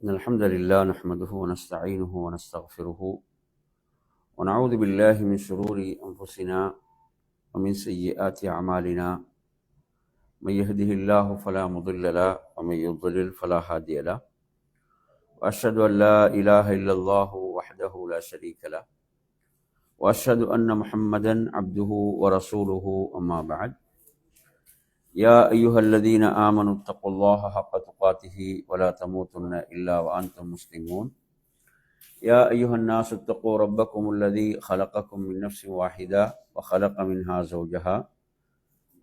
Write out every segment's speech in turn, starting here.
إن الحمد لله نحمده ونستعينه ونستغفره ونعوذ بالله من شرور أنفسنا ومن سيئات أعمالنا. من يهده الله فلا مضل له ومن يضلل فلا هادي له. وأشهد أن لا إله إلا الله وحده لا شريك له وأشهد أن محمدا عبده ورسوله. أما بعد، يا أيها الذين آمنوا اتقوا الله حق تقاته ولا تموتن إلا وأنتم مسلمون. يا أيها الناس اتقوا ربكم الذي خلقكم من نفس واحدة وخلق منها زوجها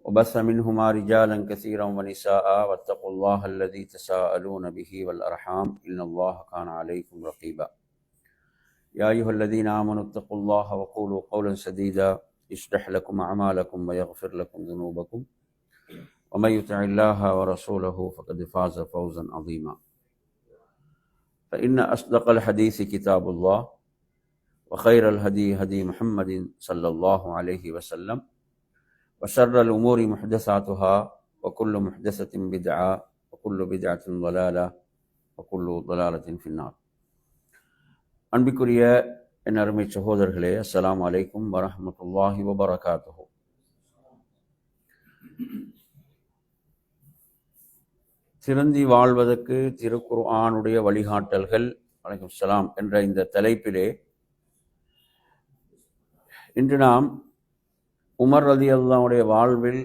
وبث منهما رجالا كثيرا ونساء واتقوا الله الذي تساءلون به والأرحام إن الله كان عليكم رقيبا. يا أيها الذين آمنوا اتقوا الله وقولوا قولا سديدا يصلح لكم أعمالكم ويغفر لكم ذنوبكم ومن يطع الله ورسوله فقد فاز فوزا عظيما. فإن أصدق الحديث كتاب الله وخير الهدي هدي محمد صلى الله عليه وسلم وشر الأمور محدثاتها وكل محدثة بدعة وكل بدعة ضلالة وكل ضلالة في النار. அன்பிற்குரிய என் அருமை சகோதரர்களே, அஸ்ஸலாமு அலைக்கும் வரஹ்மத்துல்லாஹி வபரகாத்துஹு. திருந்தி வாழ்வதற்கு திருக்குர்ஆனுடைய வழிகாட்டல்கள் வலைக்கும் ஸலாம் என்ற இந்த தலைப்பிலே இன்று நாம் உமர் ரலியல்லாஹுடைய வாழ்வில்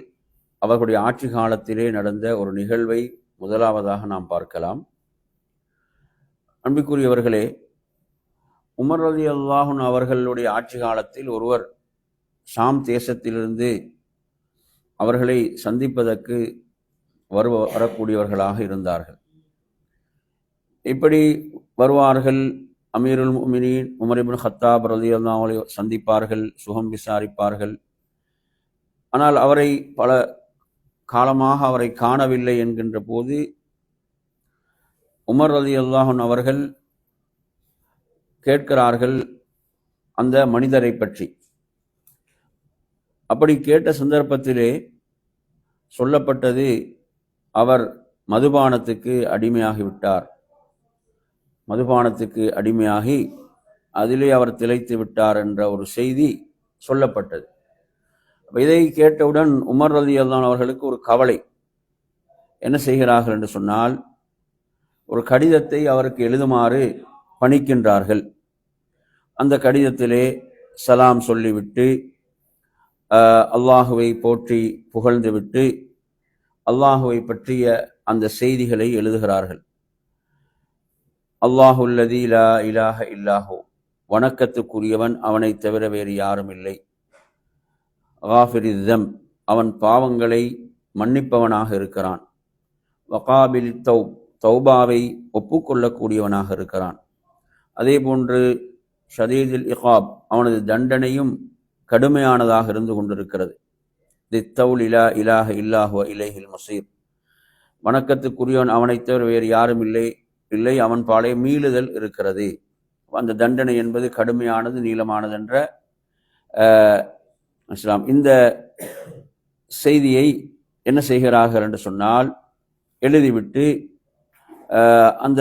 அவர்களுடைய ஆட்சி காலத்திலே நடந்த ஒரு நிகழ்வை முதலாவதாக நாம் பார்க்கலாம். அன்பிற்குரியவர்களே, உமர் ரலியல்லாஹு அவர்களுடைய ஆட்சி காலத்தில் ஒருவர் ஷாம் தேசத்திலிருந்து அவர்களை சந்திப்பதற்கு வரக்கூடியவர்களாக இருந்தார்கள். இப்படி வருவார்கள். அமீருல் முஃமினீன் உமர் இப்னு கத்தாப் ரலியல்லாஹு அன்ஹு சந்திப்பார்கள், சுகம் விசாரிப்பார்கள். ஆனால் அவரை பல காலமாக அவரை காணவில்லை என்கின்ற போது உமர் ரலியல்லாஹு அன்ஹு அவர்கள் கேட்கிறார்கள் அந்த மனிதரை பற்றி. அப்படி கேட்ட சந்தர்ப்பத்திலே சொல்லப்பட்டது, அவர் மதுபானத்துக்கு அடிமையாகிவிட்டார். மதுபானத்துக்கு அடிமையாகி அதிலே அவர் திளைத்து விட்டார் என்ற ஒரு செய்தி சொல்லப்பட்டது. இதை கேட்டவுடன் உமர் ரலியல்லாஹு அவர்களுக்கு ஒரு கவலை. என்ன செய்கிறார்கள் என்று சொன்னால், ஒரு கடிதத்தை அவருக்கு எழுதுமாறு பணிக்கின்றார்கள். அந்த கடிதத்திலே சலாம் சொல்லிவிட்டு அல்லாஹுவை போற்றி புகழ்ந்துவிட்டு அல்லாஹுவை பற்றிய அந்த செய்திகளை எழுதுகிறார்கள். அல்லாஹுல்லதி லா இலாஹ இல்லாஹு, வணக்கத்துக்குரியவன் அவனை தவிர வேறு யாரும் இல்லை. காஃபிரிஸ்ஸம், அவன் பாவங்களை மன்னிப்பவனாக இருக்கிறான். வகாபில் தௌபாவை ஒப்புக்கொள்ளக்கூடியவனாக இருக்கிறான். அதே போன்று ஷதீதுல் இகாப், அவனது தண்டனையும் கடுமையானதாக இருந்து கொண்டிருக்கிறது. தித்தவுல் இலா இலாஹ இல்லாஹு இலைஹில் மசீர், வணக்கத்துக்குரியவன் அவனை தவிர வேறு யாரும் இல்லை, அவன் பாலே மீளுதல் இருக்கிறது. அந்த தண்டனை என்பது கடுமையானது, நீளமானது என்ற இஸ்லாம். இந்த செய்தியை என்ன செய்கிறார்கள் என்று சொன்னால், எழுதிவிட்டு அந்த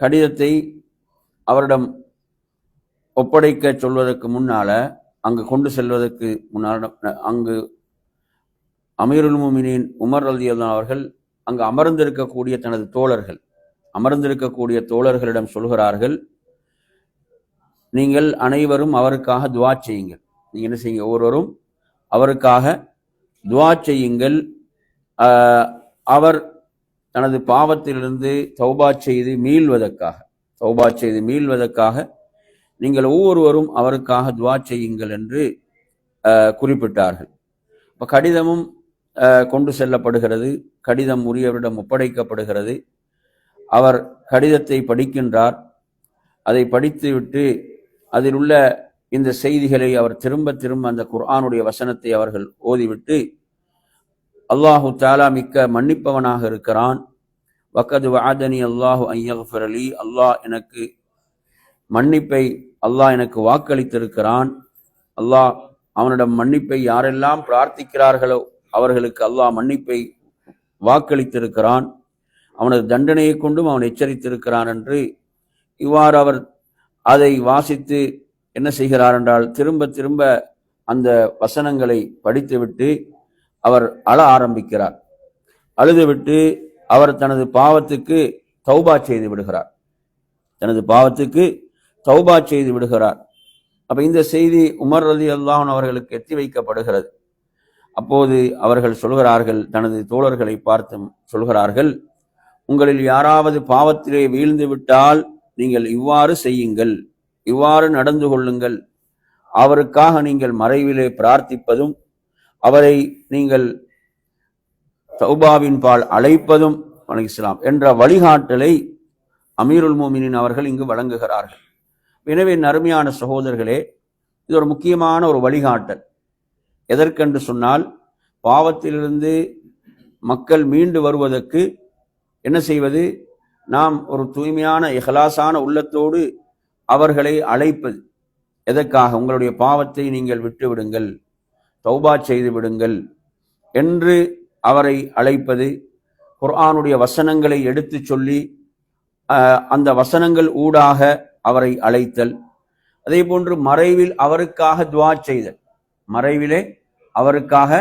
கடிதத்தை அவரிடம் ஒப்படைக்க சொல்வதற்கு முன்னால, அங்கு கொண்டு செல்வதற்கு முன்னால், அங்கு அமீருல் முஃமினீன் உமர் ரலியல்லாஹு அவர்கள் அங்கு அமர்ந்திருக்கக்கூடிய தனது தோழர்களிடம் சொல்கிறார்கள், நீங்கள் அனைவரும் அவருக்காக துஆ செய்யுங்கள். நீங்க என்ன செய்யுங்க, ஒவ்வொருவரும் அவருக்காக துஆ செய்யுங்கள். அவர் தனது பாவத்திலிருந்து தௌபா செய்து மீள்வதற்காக நீங்கள் ஒவ்வொருவரும் அவருக்காக துஆ செய்யுங்கள் என்று குறிப்பிட்டார்கள். இப்போ கடிதமும் கொண்டு செல்லப்படுகிறது. கடிதம் உரியவரிடம் ஒப்படைக்கப்படுகிறது. அவர் கடிதத்தை படிக்கின்றார். அதை படித்துவிட்டு அதில் உள்ள இந்த செய்திகளை அவர் திரும்ப அந்த குர்ஆனுடைய வசனத்தை அவர்கள் ஓதிவிட்டு, அல்லாஹு தஆலா மிக்க மன்னிப்பவனாக இருக்கிறான். வகத் வஅதனி அல்லாஹு அன் யக்ஃபிர லீ, அல்லாஹ் எனக்கு வாக்களித்திருக்கிறான். அல்லாஹ் அவனிடம் மன்னிப்பை யாரெல்லாம் பிரார்த்திக்கிறார்களோ அவர்களுக்கு அல்லாஹ் மன்னிப்பை வாக்களித்திருக்கிறான். அவனது தண்டனையை கொண்டும் அவன் எச்சரித்திருக்கிறான் என்று இவ்வாறு அவர் அதை வாசித்து என்ன செய்கிறார் என்றால் திரும்ப திரும்ப அந்த வசனங்களை படித்துவிட்டு அவர் அழ ஆரம்பிக்கிறார். அழுதுவிட்டு அவர் தனது பாவத்துக்கு தௌபா செய்து விடுகிறார். அப்ப இந்த செய்தி உமர் ரலியல்லாஹு அன்ஹு அவர்களுக்கு எத்தி வைக்கப்படுகிறது. அப்போது அவர்கள் சொல்கிறார்கள், தனது தோழர்களை பார்த்து சொல்கிறார்கள், உங்களில் யாராவது பாவத்திலே வீழ்ந்து விட்டால் நீங்கள் இவ்வாறு செய்யுங்கள், இவ்வாறு நடந்து கொள்ளுங்கள். அவருக்காக நீங்கள் மறைவிலே பிரார்த்திப்பதும் அவரை நீங்கள் தௌபாவின் பால் அழைப்பதும் அலைஹிஸ்ஸலாம் என்ற வழிகாட்டலை அமீருல் மோமினின் அவர்கள் இங்கு வழங்குகிறார்கள். எனவே அருமையான சகோதரர்களே, இது ஒரு முக்கியமான ஒரு வழிகாட்டல். எதற்கென்று சொன்னால், பாவத்திலிருந்து மக்கள் மீண்டு வருவதற்கு என்ன செய்வது, நாம் ஒரு தூய்மையான இஹ்லாஸான உள்ளத்தோடு அவர்களை அழைப்பது. எதற்காக? உங்களுடைய பாவத்தை நீங்கள் விட்டுவிடுங்கள், தௌபா செய்து விடுங்கள் என்று அவரை அழைப்பது. குர்ஆனுடைய வசனங்களை எடுத்து சொல்லி அந்த வசனங்கள் ஊடாக அவரை அழைத்தல். அதே போன்று மறைவில் அவருக்காக துஆ செய்தல், மறைவிலே அவருக்காக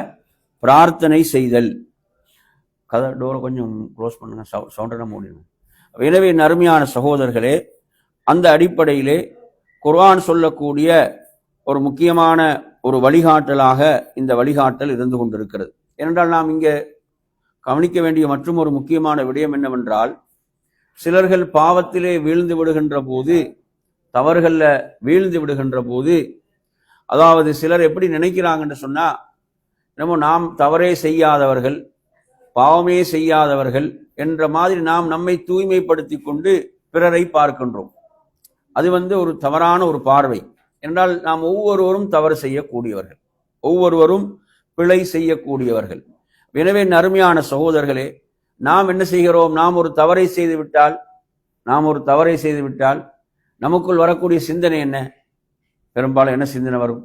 பிரார்த்தனை செய்தல். கதை டோரை கொஞ்சம் க்ளோஸ் பண்ணுங்க, சவுண்டெல்லாம் மூடிடுங்க. எனவே அருமையான சகோதரர்களே, அந்த அடிப்படையிலே குர்ஆன் சொல்லக்கூடிய ஒரு முக்கியமான ஒரு வழிகாட்டலாக இந்த வழிகாட்டல் இருந்து கொண்டிருக்கிறது. ஏனென்றால் நாம் இங்கே கவனிக்க வேண்டிய மற்றும் ஒரு முக்கியமான விடயம் என்னவென்றால், சிலர்கள் பாவத்திலே வீழ்ந்து விடுகின்ற போது, தவறுகளில் வீழ்ந்து விடுகின்ற போது, அதாவது சிலர் எப்படி நினைக்கிறாங்கன்னு சொன்னா, நம்ம நாம் தவறே செய்யாதவர்கள், பாவமே செய்யாதவர்கள் என்ற மாதிரி நாம் நம்மை தூய்மைப்படுத்தி கொண்டு பிறரை பார்க்கின்றோம். அது ஒரு தவறான ஒரு பார்வை. என்றால் நாம் ஒவ்வொருவரும் தவறு செய்யக்கூடியவர்கள், ஒவ்வொருவரும் பிழை செய்யக்கூடியவர்கள். எனவே அருமையான சகோதரர்களே, நாம் என்ன செய்கிறோம், நாம் ஒரு தவறை செய்து விட்டால் நமக்குள் வரக்கூடிய சிந்தனை என்ன? பெரும்பாலும் என்ன சிந்தனை வரும்?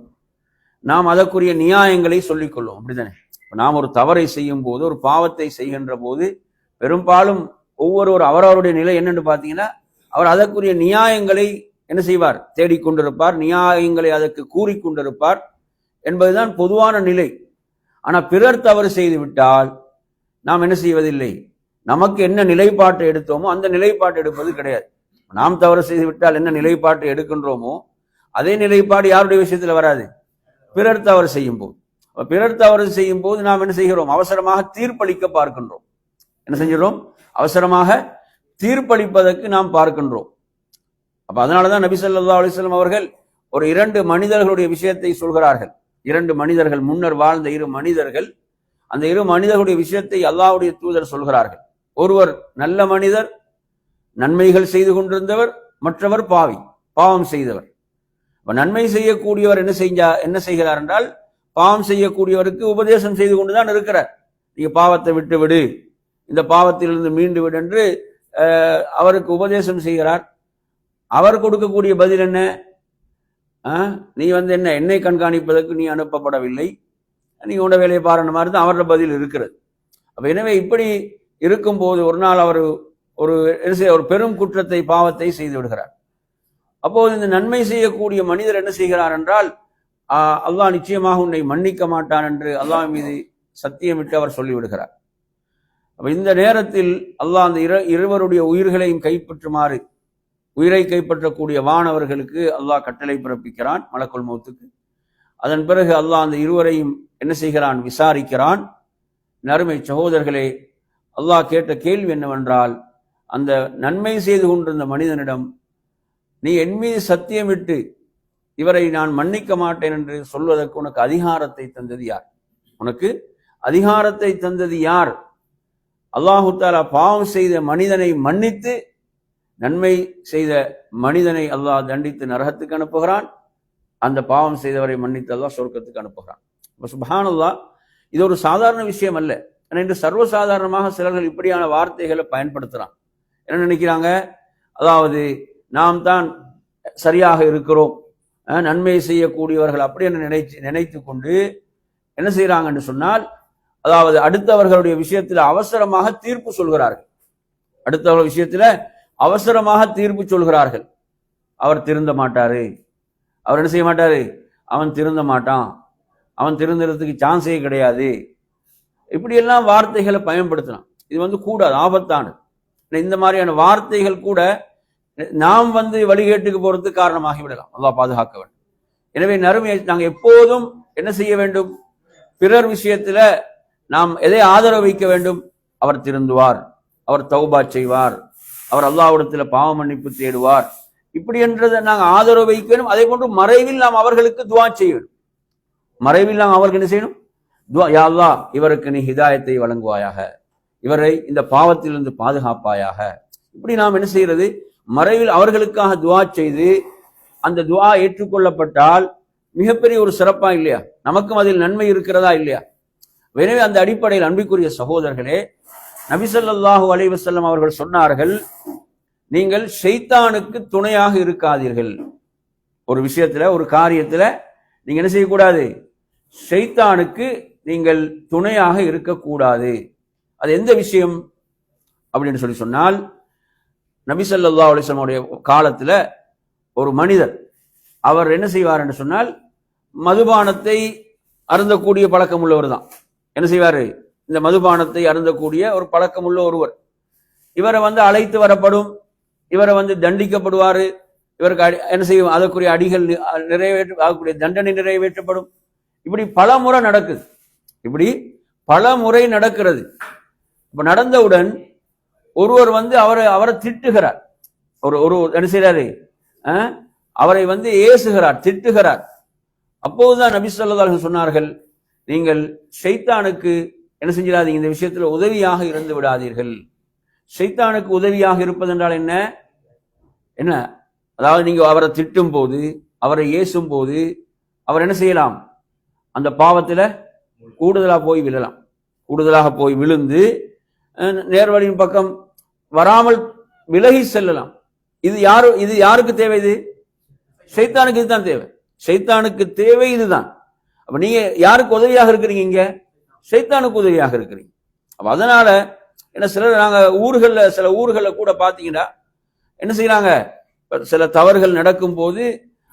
நாம் அதற்குரிய நியாயங்களை சொல்லிக்கொள்வோம், அப்படித்தானே? நாம் ஒரு தவறை செய்யும் போது, ஒரு பாவத்தை செய்கின்ற போது பெரும்பாலும் ஒவ்வொருவர் அவரவருடைய நிலை என்னன்னு பார்த்தீங்கன்னா, அவர் அதற்குரிய நியாயங்களை என்ன செய்வார்? தேடிக்கொண்டிருப்பார், நியாயங்களை அதற்கு கூறிக்கொண்டிருப்பார் என்பதுதான் பொதுவான நிலை. ஆனால் பிறர் தவறு செய்து விட்டால் நாம் என்ன செய்வதில்லை, நமக்கு என்ன நிலைப்பாட்டை எடுத்தோமோ அந்த நிலைப்பாட்டை எடுப்பது கிடையாது. நாம் தவறு செய்து விட்டால் என்ன நிலைப்பாட்டை எடுக்கின்றோமோ அதே நிலைப்பாடு யாருடைய விஷயத்தில் வராது? பிறர் தவறு செய்யும் போது. பிறர் தவறு செய்யும் போது நாம் என்ன செய்கிறோம்? அவசரமாக தீர்ப்பளிக்க பார்க்கின்றோம். என்ன செஞ்சிடறோம்? அவசரமாக தீர்ப்பளிப்பதற்கு நாம் பார்க்கின்றோம். அப்ப அதனாலதான் நபி ஸல்லல்லாஹு அலைஹி வஸல்லம் அவர்கள் ஒரு 2 மனிதர்களுடைய விஷயத்தை சொல்கிறார்கள். 2 மனிதர்கள், முன்னர் வாழ்ந்த 2 மனிதர்கள், அந்த 2 மனிதர்களுடைய விஷயத்தை அல்லாஹ்வுடைய தூதர் சொல்கிறார்கள். ஒருவர் நல்ல மனிதர், நன்மைகள் செய்து கொண்டிருந்தவர், மற்றவர் பாவி, பாவம் செய்தவர். நன்மை செய்யக்கூடியவர் என்ன செய்கிறார் என்றால், பாவம் செய்யக்கூடியவருக்கு உபதேசம் செய்து கொண்டுதான் இருக்கிறார். நீங்க பாவத்தை விட்டு விடு, இந்த பாவத்திலிருந்து மீண்டு விடு என்று அவருக்கு உபதேசம் செய்கிறார். அவர் கொடுக்கக்கூடிய பதில் என்ன? நீ என்ன என்னை கண்காணிப்பதற்கு நீ அனுப்பப்படவில்லை, நீ உண்ட வேலையை பாருன மாதிரி தான் அவரோட பதில் இருக்கிறது. அப்ப எனவே இப்படி இருக்கும்போது ஒரு நாள் அவர் ஒரு பெரும் குற்றத்தை, பாவத்தை செய்து விடுகிறார். அப்போது இந்த நன்மை செய்யக்கூடிய மனிதர் என்ன செய்கிறார் என்றால், அல்லாஹ் நிச்சயமாக உன்னை மன்னிக்க மாட்டான் என்று அல்லாஹ் மீது சத்தியமிட்டு அவர் சொல்லிவிடுகிறார். அப்ப இந்த நேரத்தில் அல்லாஹ் அந்த இருவருடைய உயிர்களையும் கைப்பற்றுமாறு, உயிரை கைப்பற்றக்கூடிய வானவர்களுக்கு அல்லாஹ் கட்டளை பிறப்பிக்கிறான், மலக்குல் மௌத்துக்கு. அதன் பிறகு அல்லாஹ் அந்த இருவரையும் என்ன செய்கிறான்? விசாரிக்கிறான். நறுமை சகோதரர்களே, அல்லாஹ் கேட்ட கேள்வி என்னவென்றால், அந்த நன்மை செய்து கொண்டிருந்த மனிதனிடம், நீ என் மீது சத்தியமிட்டு இவரை நான் மன்னிக்க மாட்டேன் என்று சொல்வதற்கு உனக்கு அதிகாரத்தை தந்தது யார்? உனக்கு அதிகாரத்தை தந்தது யார்? அல்லாஹு தஆலா பாவம் செய்த மனிதனை மன்னித்து, நன்மை செய்த மனிதனை அல்லாஹ் தண்டித்து நரகத்துக்கு அனுப்புகிறான். அந்த பாவம் செய்தவரை மன்னித்து அல்லாஹ் சொர்க்கத்துக்கு அனுப்புகிறான். சுப்ஹானல்லாஹ், இது ஒரு சாதாரண விஷயம் அல்ல. இன்று சர்வசாதாரணமாக சிலர்கள் இப்படியான வார்த்தைகளை பயன்படுத்துறான். என்ன நினைக்கிறாங்க? அதாவது நாம் தான் சரியாக இருக்கிறோம், நன்மை செய்யக்கூடியவர்கள் அப்படி என்று நினைத்து கொண்டு என்ன செய்யறாங்கன்னு சொன்னால், அதாவது அடுத்தவர்களுடைய விஷயத்தில் அவசரமாக தீர்ப்பு சொல்கிறார்கள். அடுத்த விஷயத்துல அவசரமாக தீர்ப்பு சொல்கிறார்கள். அவர் திருந்த மாட்டாரு, அவர் என்ன செய்ய மாட்டாரு, அவன் திருந்த மாட்டான், அவன் திருந்துறதுக்கு சான்ஸே கிடையாது, இப்படியெல்லாம் வார்த்தைகளை பயன்படுத்தலாம். இது கூடாது, ஆபத்தானது. இந்த மாதிரியான வார்த்தைகள் கூட நாம் வழிகேட்டுக்கு போறதுக்கு காரணமாகி விடலாம். அல்லாஹ் பாதுகாக்க வேண்டும். எனவே நறுமையை நாங்கள் எப்போதும் என்ன செய்ய வேண்டும், பிறர் விஷயத்துல நாம் எதை ஆதரவு வைக்க வேண்டும், அவர் திருந்துவார், அவர் தௌபா செய்வார், அவர் அல்லாஹ்விடத்துல பாவ மன்னிப்பு தேடுவார், இப்படி என்றதை நாங்கள் ஆதரவு வைக்க வேண்டும். அதே போன்று மறைவில் நாம் அவர்களுக்கு துவா செய்ய வேண்டும். மறைவில் நாம் அவர்களுக்கு என்ன செய்யணும், துவா, யா அல்லாஹ் இவருக்கு நீ ஹிதாயத்தை வழங்குவாயாக, இவரை இந்த பாவத்திலிருந்து பாதுகாப்பாயாக. இப்படி நாம் என்ன செய்யறது, மறைவில் அவர்களுக்காக துவா செய்து அந்த துவா ஏற்றுக்கொள்ளப்பட்டால் மிகப்பெரிய ஒரு சிறப்பா இல்லையா, நமக்கும் அதில் நன்மை இருக்கிறதா இல்லையா? எனவே அந்த அடிப்படையில் அன்பிற்குரிய சகோதரர்களே, நபி ஸல்லல்லாஹு அலைஹி வஸல்லம் அவர்கள் சொன்னார்கள், நீங்கள் ஷைத்தானுக்கு துணையாக இருக்காதீர்கள். ஒரு விஷயத்துல, ஒரு காரியத்துல நீங்க என்ன செய்யக்கூடாது, ஷைத்தானுக்கு நீங்கள் துணையாக இருக்கக்கூடாது. அது எந்த விஷயம் அப்படின்னு சொன்னால், நபி ஸல்லல்லாஹு அலைஹி வஸல்லம் உடைய காலத்துல ஒரு மனிதர், அவர் என்ன செய்வார் என்று சொன்னால், மதுபானத்தை அருந்தக்கூடிய பழக்கம் உள்ளவர் தான். என்ன செய்வாரு, இந்த மதுபானத்தை அருந்தக்கூடிய ஒரு பழக்கம் உள்ள ஒருவர். இவரை அழைத்து வரப்படும், இவரை தண்டிக்கப்படுவாரு, இவருக்கு என்ன செய்யும், அதற்குரிய அடிகள் அதற்குரிய தண்டனை நிறைவேற்றப்படும். இப்படி பல முறை நடக்குது, இப்படி பல முறை நடக்கிறது. இப்ப நடந்தவுடன் ஒருவர் அவரை திட்டுகிறார், ஒரு என்ன செய்யறாரு, அவரை ஏசுகிறார், திட்டுகிறார். அப்போதுதான் நபி ஸல்லல்லாஹு அலைஹி வஸல்லம் சொன்னார்கள், நீங்கள் ஷைத்தானுக்கு என்ன செஞ்சிடாதீங்க, இந்த விஷயத்துல உதவியாக இருந்து விடாதீர்கள். ஷைத்தானுக்கு உதவியாக இருப்பது என்றால் என்ன என்ன அதாவது நீங்க அவரை திட்டும் போது, அவரை ஏசும் போது அவர் என்ன செய்யலாம், அந்த பாவத்துல கூடுதலாக போய் விழலாம், கூடுதலாக போய் விழுந்து நேர்வழியின் பக்கம் வராமல் விலகி செல்லலாம். இது யாருக்கு தேவை, இது ஷைத்தானுக்கு இதுதான் தேவை, ஷைத்தானுக்கு தேவை இதுதான். அப்ப நீங்க யாருக்கு உதவியாக இருக்கிறீங்க, இங்க ஷைத்தானுக்கு உதவியாக இருக்கிறீங்க. அப்ப அதனால என்ன, நாங்க சில ஊர்கள்ல கூட பாத்தீங்கன்னா என்ன செய்யறாங்க, சில தவறுகள் நடக்கும் போது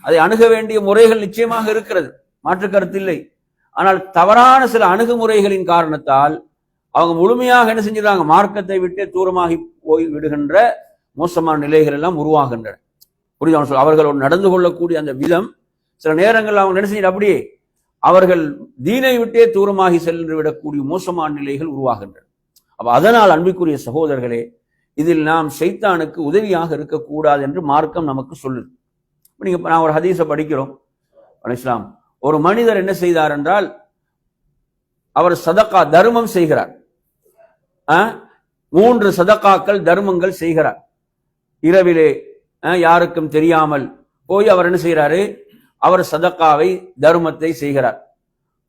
அதை அணுக வேண்டிய முறைகள் நிச்சயமாக இருக்கிறது, மாற்று கருத்து இல்லை. ஆனால் தவறான சில அணுகுமுறைகளின் காரணத்தால் அவங்க முழுமையாக என்ன செஞ்சிடறாங்க, மார்க்கத்தை விட்டு தூரமாகி போய் விடுகின்ற மோசமான நிலைகள் எல்லாம் உருவாகின்றன. புரியுது, அவர்களோடு நடந்து கொள்ளக்கூடிய அந்த விதம் சில நேரங்கள் அவங்க என்ன செய்ய, அப்படியே அவர்கள் தீனை விட்டே தூரமாகி சென்று விடக்கூடிய மோசமான நிலைகள் உருவாகின்றன. அப்ப அதனால் அன்பிற்குரிய சகோதரர்களே, இதில் நாம் ஷைத்தானுக்கு உதவியாக இருக்கக்கூடாது என்று மார்க்கம் நமக்கு சொல்லுது. நான் ஒரு ஹதீஸை படிக்கிறோம், இஸ்லாம் ஒரு மனிதர் என்ன செய்தார் என்றால், அவர் சதகா தர்மம் செய்கிறார், 3 சதகாக்கள் தர்மங்கள் செய்கிறார். இரவிலே யாருக்கும் தெரியாமல் போய் அவர் என்ன செய்கிறாரு, அவர் சதகாவை தர்மத்தை செய்கிறார்.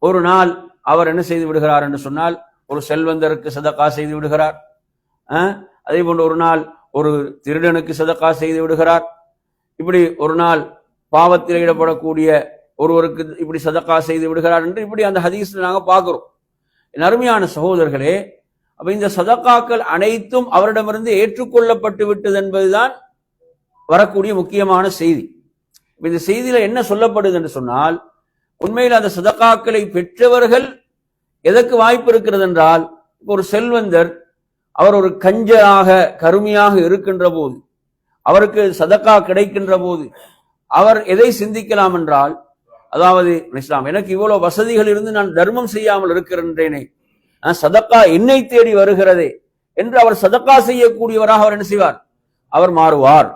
ஒரு நாள் அவர் என்ன செய்து விடுகிறார் என்று சொன்னால், ஒரு செல்வந்தருக்கு சதகா செய்து விடுகிறார். அதே போன்று ஒரு நாள் ஒரு திருடனுக்கு சதகா செய்து விடுகிறார். இப்படி ஒரு நாள் பாவத்தில் ஈடுபடக்கூடிய ஒருவருக்கு இப்படி சதகா செய்து விடுகிறார் என்று இப்படி அந்த ஹதீஸ்ல நாங்க பார்க்கிறோம். என் அருமையான சகோதரர்களே, அப்ப இந்த சதகாக்கள் அனைத்தும் அவரிடமிருந்து ஏற்றுக்கொள்ளப்பட்டு விட்டது என்பதுதான் வரக்கூடிய முக்கியமான செய்தி. இந்த செய்தியில என்ன சொல்லப்படுது என்று சொன்னால், உண்மையில் அந்த சதகாக்களை பெற்றவர்கள் எதற்கு வாய்ப்பு இருக்கிறது என்றால், ஒரு செல்வந்தர் அவர் ஒரு கஞ்சராக கருமையாக இருக்கின்ற போது, அவருக்கு சதகா கிடைக்கின்ற போது அவர் எதை சிந்திக்கலாம் என்றால், அதாவது இஸ்லாம் எனக்கு இவ்வளவு வசதிகள் இருந்து நான் தர்மம் செய்யாமல் இருக்கின்றேனே, சதகா என்னை தேடி வருகிறதே என்று அவர் சதகா செய்யக்கூடியவராக அவர் என்ன செய்வார், அவர் மாறுவார்.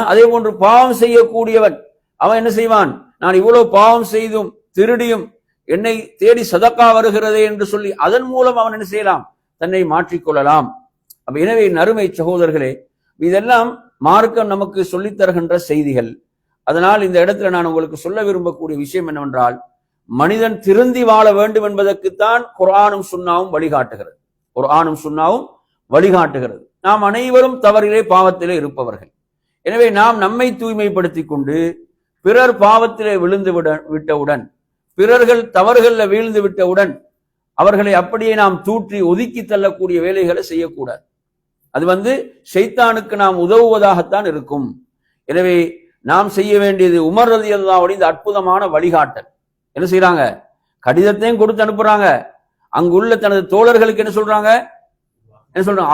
அதே போன்று பாவம் செய்யக்கூடியவன் அவன் என்ன செய்வான், நான் இவ்வளவு பாவம் செய்தும் திருடியும் என்னை தேடி சதகா வருகிறதே என்று சொல்லி அதன் மூலம் அவன் என்ன செய்யலாம், தன்னை மாற்றிக்கொள்ளலாம். அப்ப எனவே நறுமை சகோதரர்களே, இதெல்லாம் மார்க்கம் நமக்கு சொல்லித் தருகின்ற செய்திகள். அதனால் இந்த இடத்துல நான் உங்களுக்கு சொல்ல விரும்பக்கூடிய விஷயம் என்னவென்றால், மனிதன் திருந்தி வாழ வேண்டும் என்பதற்குத்தான் குர்ஆனும் சுன்னாவும் வழிகாட்டுகிறது. குர்ஆனும் சுன்னாவும் வழிகாட்டுகிறது. நாம் அனைவரும் தவறிலே பாவத்திலே இருப்பவர்கள். எனவே நாம் நம்மை தூய்மைப்படுத்திக் கொண்டு பிறர் பாவத்திலே விழுந்து விட்டவுடன், பிறர்கள் தவறுகளில் வீழ்ந்து விட்டவுடன் அவர்களை அப்படியே நாம் தூற்றி ஒதுக்கி தள்ளக்கூடிய வேலைகளை செய்யக்கூடாது. அது ஷைத்தானுக்கு நாம் உதவுவதாகத்தான் இருக்கும். எனவே நாம் செய்ய வேண்டியது உமர் ரலியல்லாஹு இந்த அற்புதமான வழிகாட்டல். என்ன செய்யறாங்க? கடிதத்தையும் கொடுத்து அனுப்புறாங்க. அங்குள்ள தனது தோழர்களுக்கு என்ன சொல்றாங்க?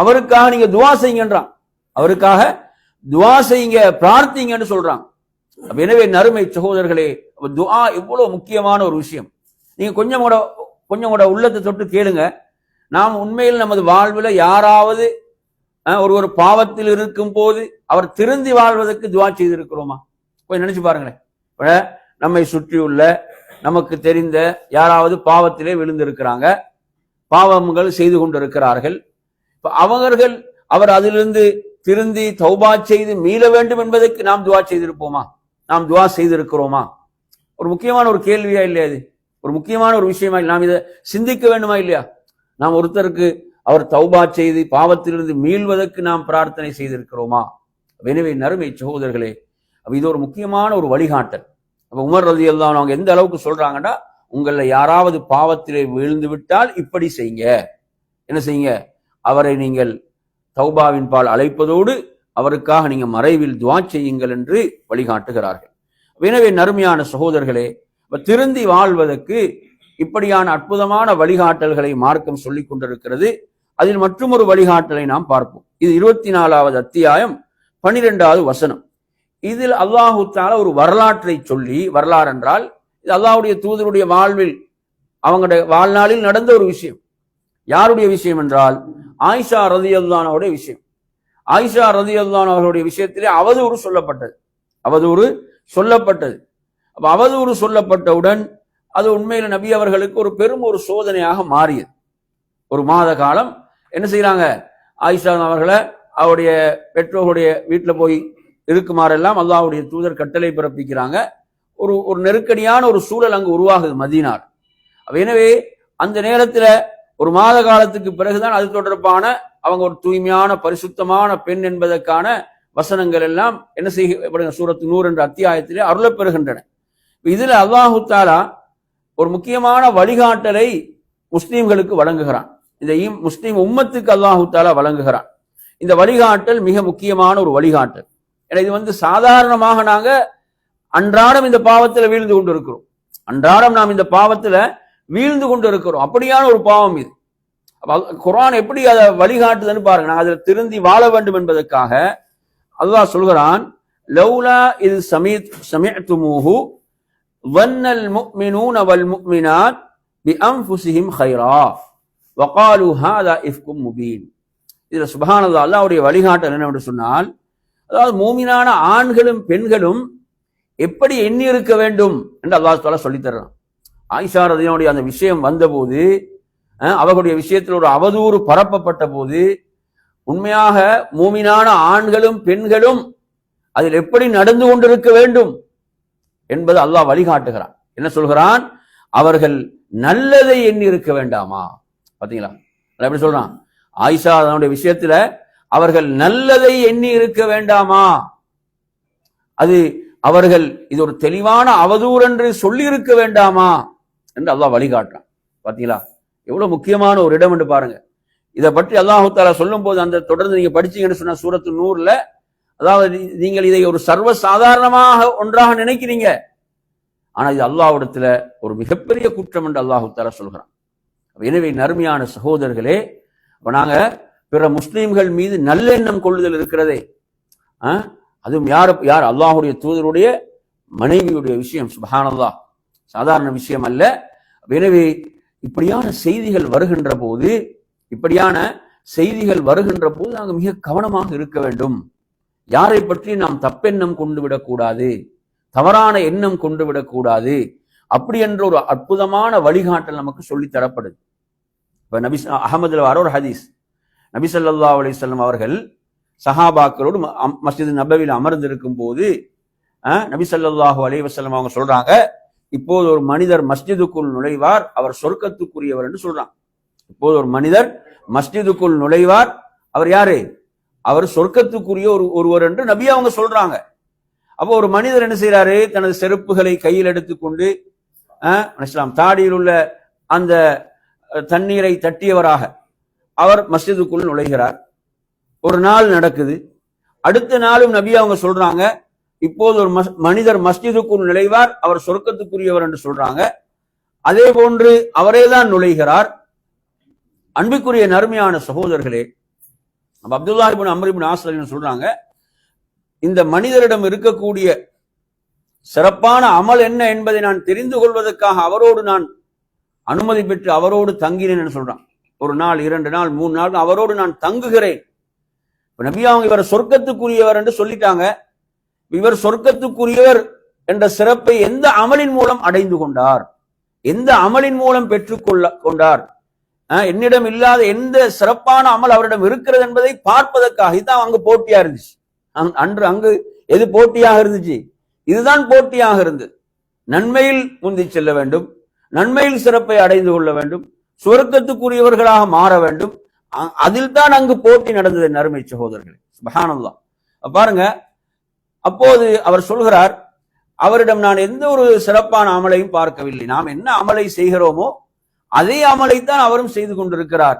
அவருக்காக நீங்க துவா செய்யுங்கன்றான். அவருக்காக துவா செய்யுங்க, பிரார்த்திங்கன்னு சொல்றாங்க. எனவே நறுமை சகோதரர்களே, துஆ எவ்வளவு முக்கியமான ஒரு விஷயம். நீங்க கொஞ்சம் கூட உள்ளத்தை தொட்டு கேளுங்க. நாம் உண்மையில் நமது வாழ்வில் யாராவது ஒரு பாவத்தில் இருக்கும் போது அவர் திருந்தி வாழ்வதற்கு துவா செய்திருக்கிறோமா? கொஞ்சம் நினைச்சு பாருங்களேன். நம்மை சுற்றியுள்ள நமக்கு தெரிந்த யாராவது பாவத்திலே விழுந்திருக்கிறாங்க, பாவங்கள் செய்து கொண்டிருக்கிறார்கள். அவர் அதிலிருந்து திருந்தி தௌபா செய்து மீள வேண்டும் என்பதற்கு நாம் துவா செய்திருப்போமா? நாம் துவா செய்திருக்கிறோமா? ஒரு முக்கியமான ஒரு கேள்வியா இல்லையா? இது ஒரு முக்கியமான ஒரு விஷயமா? நாம் இதை சிந்திக்க வேண்டுமா இல்லையா? நாம் ஒருத்தருக்கு அவர் தௌபா செய்து பாவத்திலிருந்து மீள்வதற்கு நாம் பிரார்த்தனை செய்திருக்கிறோமா? எனவே நறுமை சகோதரர்களே, இது ஒரு முக்கியமான ஒரு வழிகாட்டல். உமர் ரலியல்லாஹு அவங்க எந்த அளவுக்கு சொல்றாங்கன்னா, உங்களை யாராவது பாவத்திலே விழுந்து விட்டால் இப்படி செய்யுங்க. என்ன செய்யுங்க? அவரை நீங்கள் தௌபாவின் பால் அழைப்பதோடு அவருக்காக நீங்க மறைவில் துவா செய்யுங்கள் என்று வழிகாட்டுகிறார்கள். எனவே நறுமையான சகோதரர்களே, திருந்தி வாழ்வதற்கு இப்படியான அற்புதமான வழிகாட்டல்களை மார்க்கம் சொல்லிக் கொண்டிருக்கிறது. அதில் மற்றொரு வழிகாட்டலை நாம் பார்ப்போம். இது 24வது அத்தியாயம் 12வது வசனம். இதில் அல்லாஹு தஆலா ஒரு வரலாற்றை சொல்லி, வரலாறு என்றால் இது அல்லாஹ்வுடைய தூதருடைய வாழ்வில் அவங்களுடைய வாழ்நாளில் நடந்த ஒரு விஷயம். யாருடைய விஷயம் என்றால் ஆயிஷா ரலியல்லாஹு அன்ஹாவுடைய விஷயம். ஆயிஷா ரலியல்லாஹு அன்ஹாவுடைய விஷயத்திலே அவதூறு சொல்லப்பட்டது. அப்ப அவதூறு சொல்லப்பட்டவுடன் அது உண்மையில நபி அவர்களுக்கு ஒரு பெரும் ஒரு சோதனையாக மாறியது. ஒரு மாத காலம் என்ன செய்யறாங்க? ஆயிஷா அவர்களை அவருடைய பெற்றோருடைய வீட்டில் போய் இருக்குமாறெல்லாம் அல்லாஹ்வுடைய தூதர் கட்டளை பிறப்பிக்கிறாங்க. ஒரு நெருக்கடியான ஒரு சூழல் அங்கு உருவாகுது மதீனார். எனவே அந்த நேரத்தில் ஒரு மாத காலத்துக்கு பிறகுதான் அது தொடர்பான அவங்க ஒரு தூய்மையான பரிசுத்தமான பெண் என்பதற்கான வசனங்கள் எல்லாம் என்ன செய்யப்படுகிற சூரத்து நூர் என்ற அத்தியாயத்திலே அருளப்பெறுகின்றன. இதுல அல்லாஹு தஆலா ஒரு முக்கியமான வழிகாட்டலை முஸ்லீம்களுக்கு வழங்குகிறான். இந்த முஸ்லீம் உம்மத்துக்கு அல்லாஹு தஆலா வழங்குகிறான். இந்த வழிகாட்டல் மிக முக்கியமான ஒரு வழிகாட்டல். இது சாதாரணமாக நாங்க அன்றாடம் இந்த பாவத்தில் வீழ்ந்து கொண்டு இருக்கிறோம். அன்றாடம் நாம் இந்த பாவத்தில் வீழ்ந்து கொண்டு இருக்கிறோம். அப்படியான ஒரு பாவம் இது. குர்ஆன் எப்படி அதை வழிகாட்டுதுன்னு பாருங்க. நான் அதில் திருந்தி வாழ வேண்டும் என்பதற்காக அல்லாஹ் சொல்கிறான், லௌலா இது சமிஅதுமூஹு வன்னல் முஃமினூன வல் முஃமினாத் பிஅன்ஃபுஸிஹிம் கைரா வகாலு ஹாதா இஃப்கும் முபீன். இதுல சுப்ஹானல்லாஹ், அல்லாஹ்வுடைய வழிகாட்டல் என்னவென்று சொன்னால், அதாவது மூமினான ஆண்களும் பெண்களும் எப்படி எண்ணி இருக்க வேண்டும் என்று அல்லாஹ் தஆலா சொல்லித் தர்றான். ஆயிஷா ரலியல்லாஹு அந்த விஷயம் வந்தபோது, அவர்களுடைய விஷயத்தில் ஒரு அவதூறு பரப்பப்பட்ட போது, உண்மையாக மூமினான ஆண்களும் பெண்களும் அதில் எப்படி நடந்து கொண்டிருக்க வேண்டும் என்பது அல்லாஹ் வழிகாட்டுகிறான். என்ன சொல்கிறான்? அவர்கள் நல்லதை எண்ணி இருக்க வேண்டாமா? பாத்தீங்களா எப்படி சொல்றான்? ஆயிஷா அதனுடைய விஷயத்துல அவர்கள் நல்லதை எண்ணி இருக்க வேண்டாமா? அது அவர்கள் இது ஒரு தெளிவான அவதூறு என்று சொல்லி இருக்க வேண்டாமா என்று அல்லாஹ் வழிகாட்டுறான். பாத்தீங்களா எவ்வளவு முக்கியமான ஒரு இடம் என்று பாருங்க. இதை பற்றி அல்லாஹு தஆலா சொல்லும் போது அந்த தொடர்ந்து நீங்க படிச்சீங்கன்னு சொன்ன சூரத்து நூர்ல, அதாவது நீங்கள் இதை ஒரு சர்வ சாதாரணமாக ஒன்றாக நினைக்கிறீங்க, ஆனா இது அல்லாஹ்விடத்துல ஒரு மிகப்பெரிய குற்றம் என்று அல்லாஹு தஆலா சொல்கிறான். எனவே நறுமையான சகோதரர்களே, நாங்க பிற முஸ்லீம்கள் மீது நல்லெண்ணம் கொள்ளுதல் இருக்கிறதே, அதுவும் யார் அல்லாஹுடைய தூதருடைய மனைவியுடைய விஷயம், சுப்ஹானல்லாஹ், சாதாரண விஷயம் அல்ல. எனவே இப்படியான செய்திகள் வருகின்ற போது நாங்கள் மிக கவனமாக இருக்க வேண்டும். யாரை பற்றி நாம் தப்பெண்ணம் கொண்டு விடக்கூடாது, தவறான எண்ணம் கொண்டு விடக்கூடாது. அப்படி என்ற ஒரு அற்புதமான வழிகாட்டல் நமக்கு சொல்லி தரப்படுது. இப்ப நபி அஹமதுல வர ஒரு ஹதீஸ், நபி ஸல்லல்லாஹு அலைஹி வஸல்லம் அவர்கள் சஹாபாக்களோடு மஸ்ஜித் நபவியில் அமர்ந்திருக்கும் போது நபி ஸல்லல்லாஹு அலைஹி வஸல்லம் அவங்க சொல்றாங்க, இப்போது ஒரு மனிதர் மஸ்ஜிதுக்குள் நுழைவார், அவர் சொர்க்கத்துக்குரியவர் என்று சொல்றாங்க. இப்போது ஒரு மனிதர் மஸ்ஜிதுக்குள் நுழைவார், அவர் யாரு? அவர் சொர்க்கத்துக்குரிய ஒருவர் என்று நபி அவங்க சொல்றாங்க. அப்போ ஒரு மனிதர் என்ன செய்யறாரு? தனது செருப்புகளை கையில் எடுத்துக்கொண்டு தாடியில் உள்ள அந்த தண்ணீரை தட்டியவராக அவர் மஸ்ஜிதுக்குள் நுழைகிறார். ஒரு நாள் நடக்குது. அடுத்த நாளும் நபி அவங்க சொல்றாங்க, இப்போது ஒரு மனிதர் மஸ்ஜிதுக்குள் நுழைவார், அவர் சொர்க்கத்துக்குரியவர் என்று சொல்றாங்க. அதே போன்று அவரே தான் நுழைகிறார். அன்பிற்குரிய நறுமையான சகோதரர்களே, அப்துல்லா இப்னு அம்ர் இப்னு ஆஸ் சொல்றாங்க, இந்த மனிதரிடம் இருக்கக்கூடிய சிறப்பான அமல் என்ன என்பதை நான் தெரிந்து கொள்வதற்காக அவரோடு நான் அனுமதி பெற்று அவரோடு தங்கினேன் சொல்றான். ஒரு நாள், 2 நாள், 3 நாள் அவரோடு நான் தங்குகிறேன். நபி அவங்க இவர் சொர்க்கத்துக்குரியவர் என்று சொல்லிட்டாங்க. இவர் சொர்க்கத்துக்குரியவர் என்ற சிறப்பை எந்த அமலின் மூலம் அடைந்து கொண்டார், எந்த அமலின் மூலம் பெற்றுக் கொண்டார், என்னிடம் இல்லாத எந்த சிறப்பான அமல் அவரிடம் இருக்கிறது என்பதை பார்ப்பதற்காக இதுதான் அங்கு போட்டியா இருந்துச்சு. அன்று அங்கு எது போட்டியாக இருந்துச்சு? இதுதான் போட்டியாக இருந்தது. நன்மையில் முந்தி செல்ல வேண்டும், நன்மையில் சிறப்பை அடைந்து கொள்ள வேண்டும், சுவர்க்கத்துக்குரியவர்களாக மாற வேண்டும். அதில் தான் அங்கு போட்டி நடந்தது. நறுமை சகோதரர்களே, சுப்ஹானல்லாஹ். பாருங்க, அப்போது அவர் சொல்கிறார், அவரிடம் நான் எந்த ஒரு சிறப்பான அமலையும் பார்க்கவில்லை. நாம் என்ன அமலை செய்கிறோமோ அதே அமலைத்தான் அவரும் செய்து கொண்டிருக்கிறார்.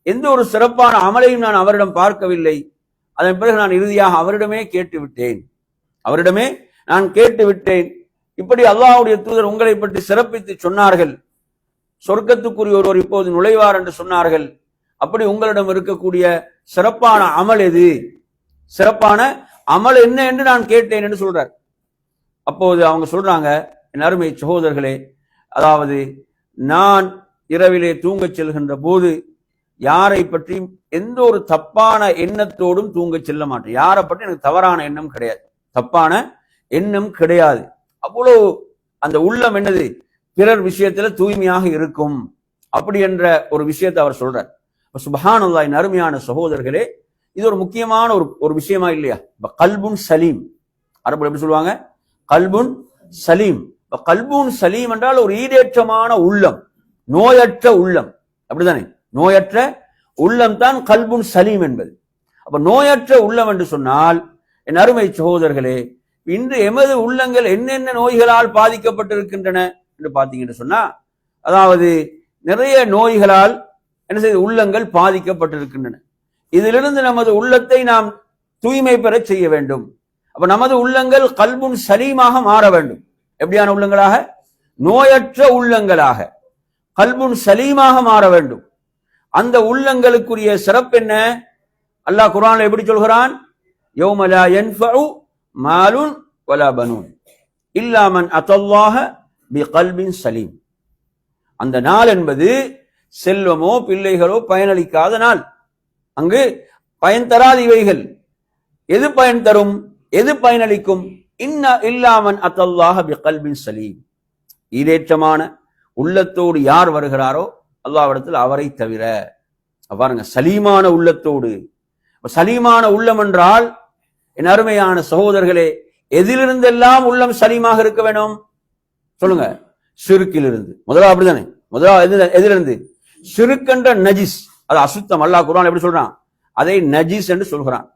எந்த ஒரு சிறப்பான அமலையும் நான் அவரிடம் பார்க்கவில்லை. அதன் பிறகு நான் இறுதியாக அவரிடமே கேட்டுவிட்டேன். இப்படி அல்லாஹ்வுடைய தூதர் உங்களை பற்றி சிறப்பித்து சொன்னார்கள். சொர்க்கத்துக்குரிய ஒருவர் இப்போது நுழைவார் என்று சொன்னார்கள். அப்படி உங்களிடம் இருக்கக்கூடிய சிறப்பான அமல் எது, சிறப்பான அமல் என்ன என்று நான் கேட்டேன் என்று சொல்றார். அப்போது அவங்க சொல்றாங்க, என் அருமை சகோதரர்களே, அதாவது நான் இரவிலே தூங்கச் செல்கின்ற போது யாரை பற்றி எந்த ஒரு தப்பான எண்ணத்தோடும் தூங்க செல்ல மாட்டேன். யாரை பற்றி எனக்கு தவறான எண்ணம் கிடையாது, தப்பான எண்ணம் கிடையாது. அவ்வளவு அந்த உள்ளம் என்னது, பிறர் விஷயத்துல தூய்மையாக இருக்கும். அப்படி என்ற ஒரு விஷயத்தை அவர் சொல்றார். சுப்ஹானல்லாஹ். அருமையான சகோதரர்களே, இது ஒரு முக்கியமான ஒரு விஷயமா இல்லையா? கல்புன் சலீம், அரபுல எப்படி சொல்லுவாங்க? கல்புன் சலீம். கல்புன் சலீம் என்றால் ஒரு ஈடேற்றமான உள்ளம், நோயற்ற உள்ளம். அப்படித்தானே? நோயற்ற உள்ளம் தான் கல்புன் சலீம் என்பது. அப்ப நோயற்ற உள்ளம் என்று சொன்னால், என் அருமை சகோதரர்களே, இன்று எமது உள்ளங்கள் என்னென்ன நோய்களால் பாதிக்கப்பட்டிருக்கின்றன என்று பார்த்தீங்கன்னு சொன்னா, அதாவது நிறைய நோய்களால் என்ன செய்து உள்ளங்கள் பாதிக்கப்பட்டிருக்கின்றன. இதிலிருந்து நமது உள்ளத்தை நாம் தூய்மை பெற செய்ய வேண்டும். அப்ப நமது உள்ளங்கள் கல்புன் சலீமாக மாற வேண்டும். எப்படியான உள்ளங்களாக? நோயற்ற உள்ளங்களாக, கல்புன் சலீமாக மாற வேண்டும். அந்த உள்ளங்களுக்குரிய சிறப்பு என்ன? அல்லாஹ் குர்ஆன்ல எப்படி சொல்கிறான்? யௌம லா யன்ஃபஉ மாலுன் வலா பனூன் இல்லா மன் அத்தல்லாஹ பிகல்பின் சலீம். அந்த நாள் என்பது செல்வமோ பிள்ளைகளோ பயனளிக்காத நாள். அங்கு பயன் தராத இவைகள் எது பயன் தரும், எது பயனளிக்கும்? இல்லா மன் அத்தல்லாஹ பிகல்பின் சலீம். ஈடேற்றமான உள்ளத்தோடு யார் வருகிறாரோ அல்லாஹ்விடத்தில் அவரை தவிர. பாருங்க, சலீமான உள்ளத்தோடு. சலீமான உள்ளம் என்றால் என் அருமையான சகோதரர்களே, எதிலிருந்தெல்லாம் உள்ளம் சலீமாக இருக்க வேணும்? சொல்லுங்க. ஷிர்கிலிருந்து. முதலாவது அப்படித்தானே? முதலாவது எதிலிருந்து? ஷிர்க் நஜிஸ், அது அசுத்தம். அல்லாஹ் குர்ஆன் எப்படி சொல்றான்? அதை நஜிஸ் என்று சொல்கிறான்.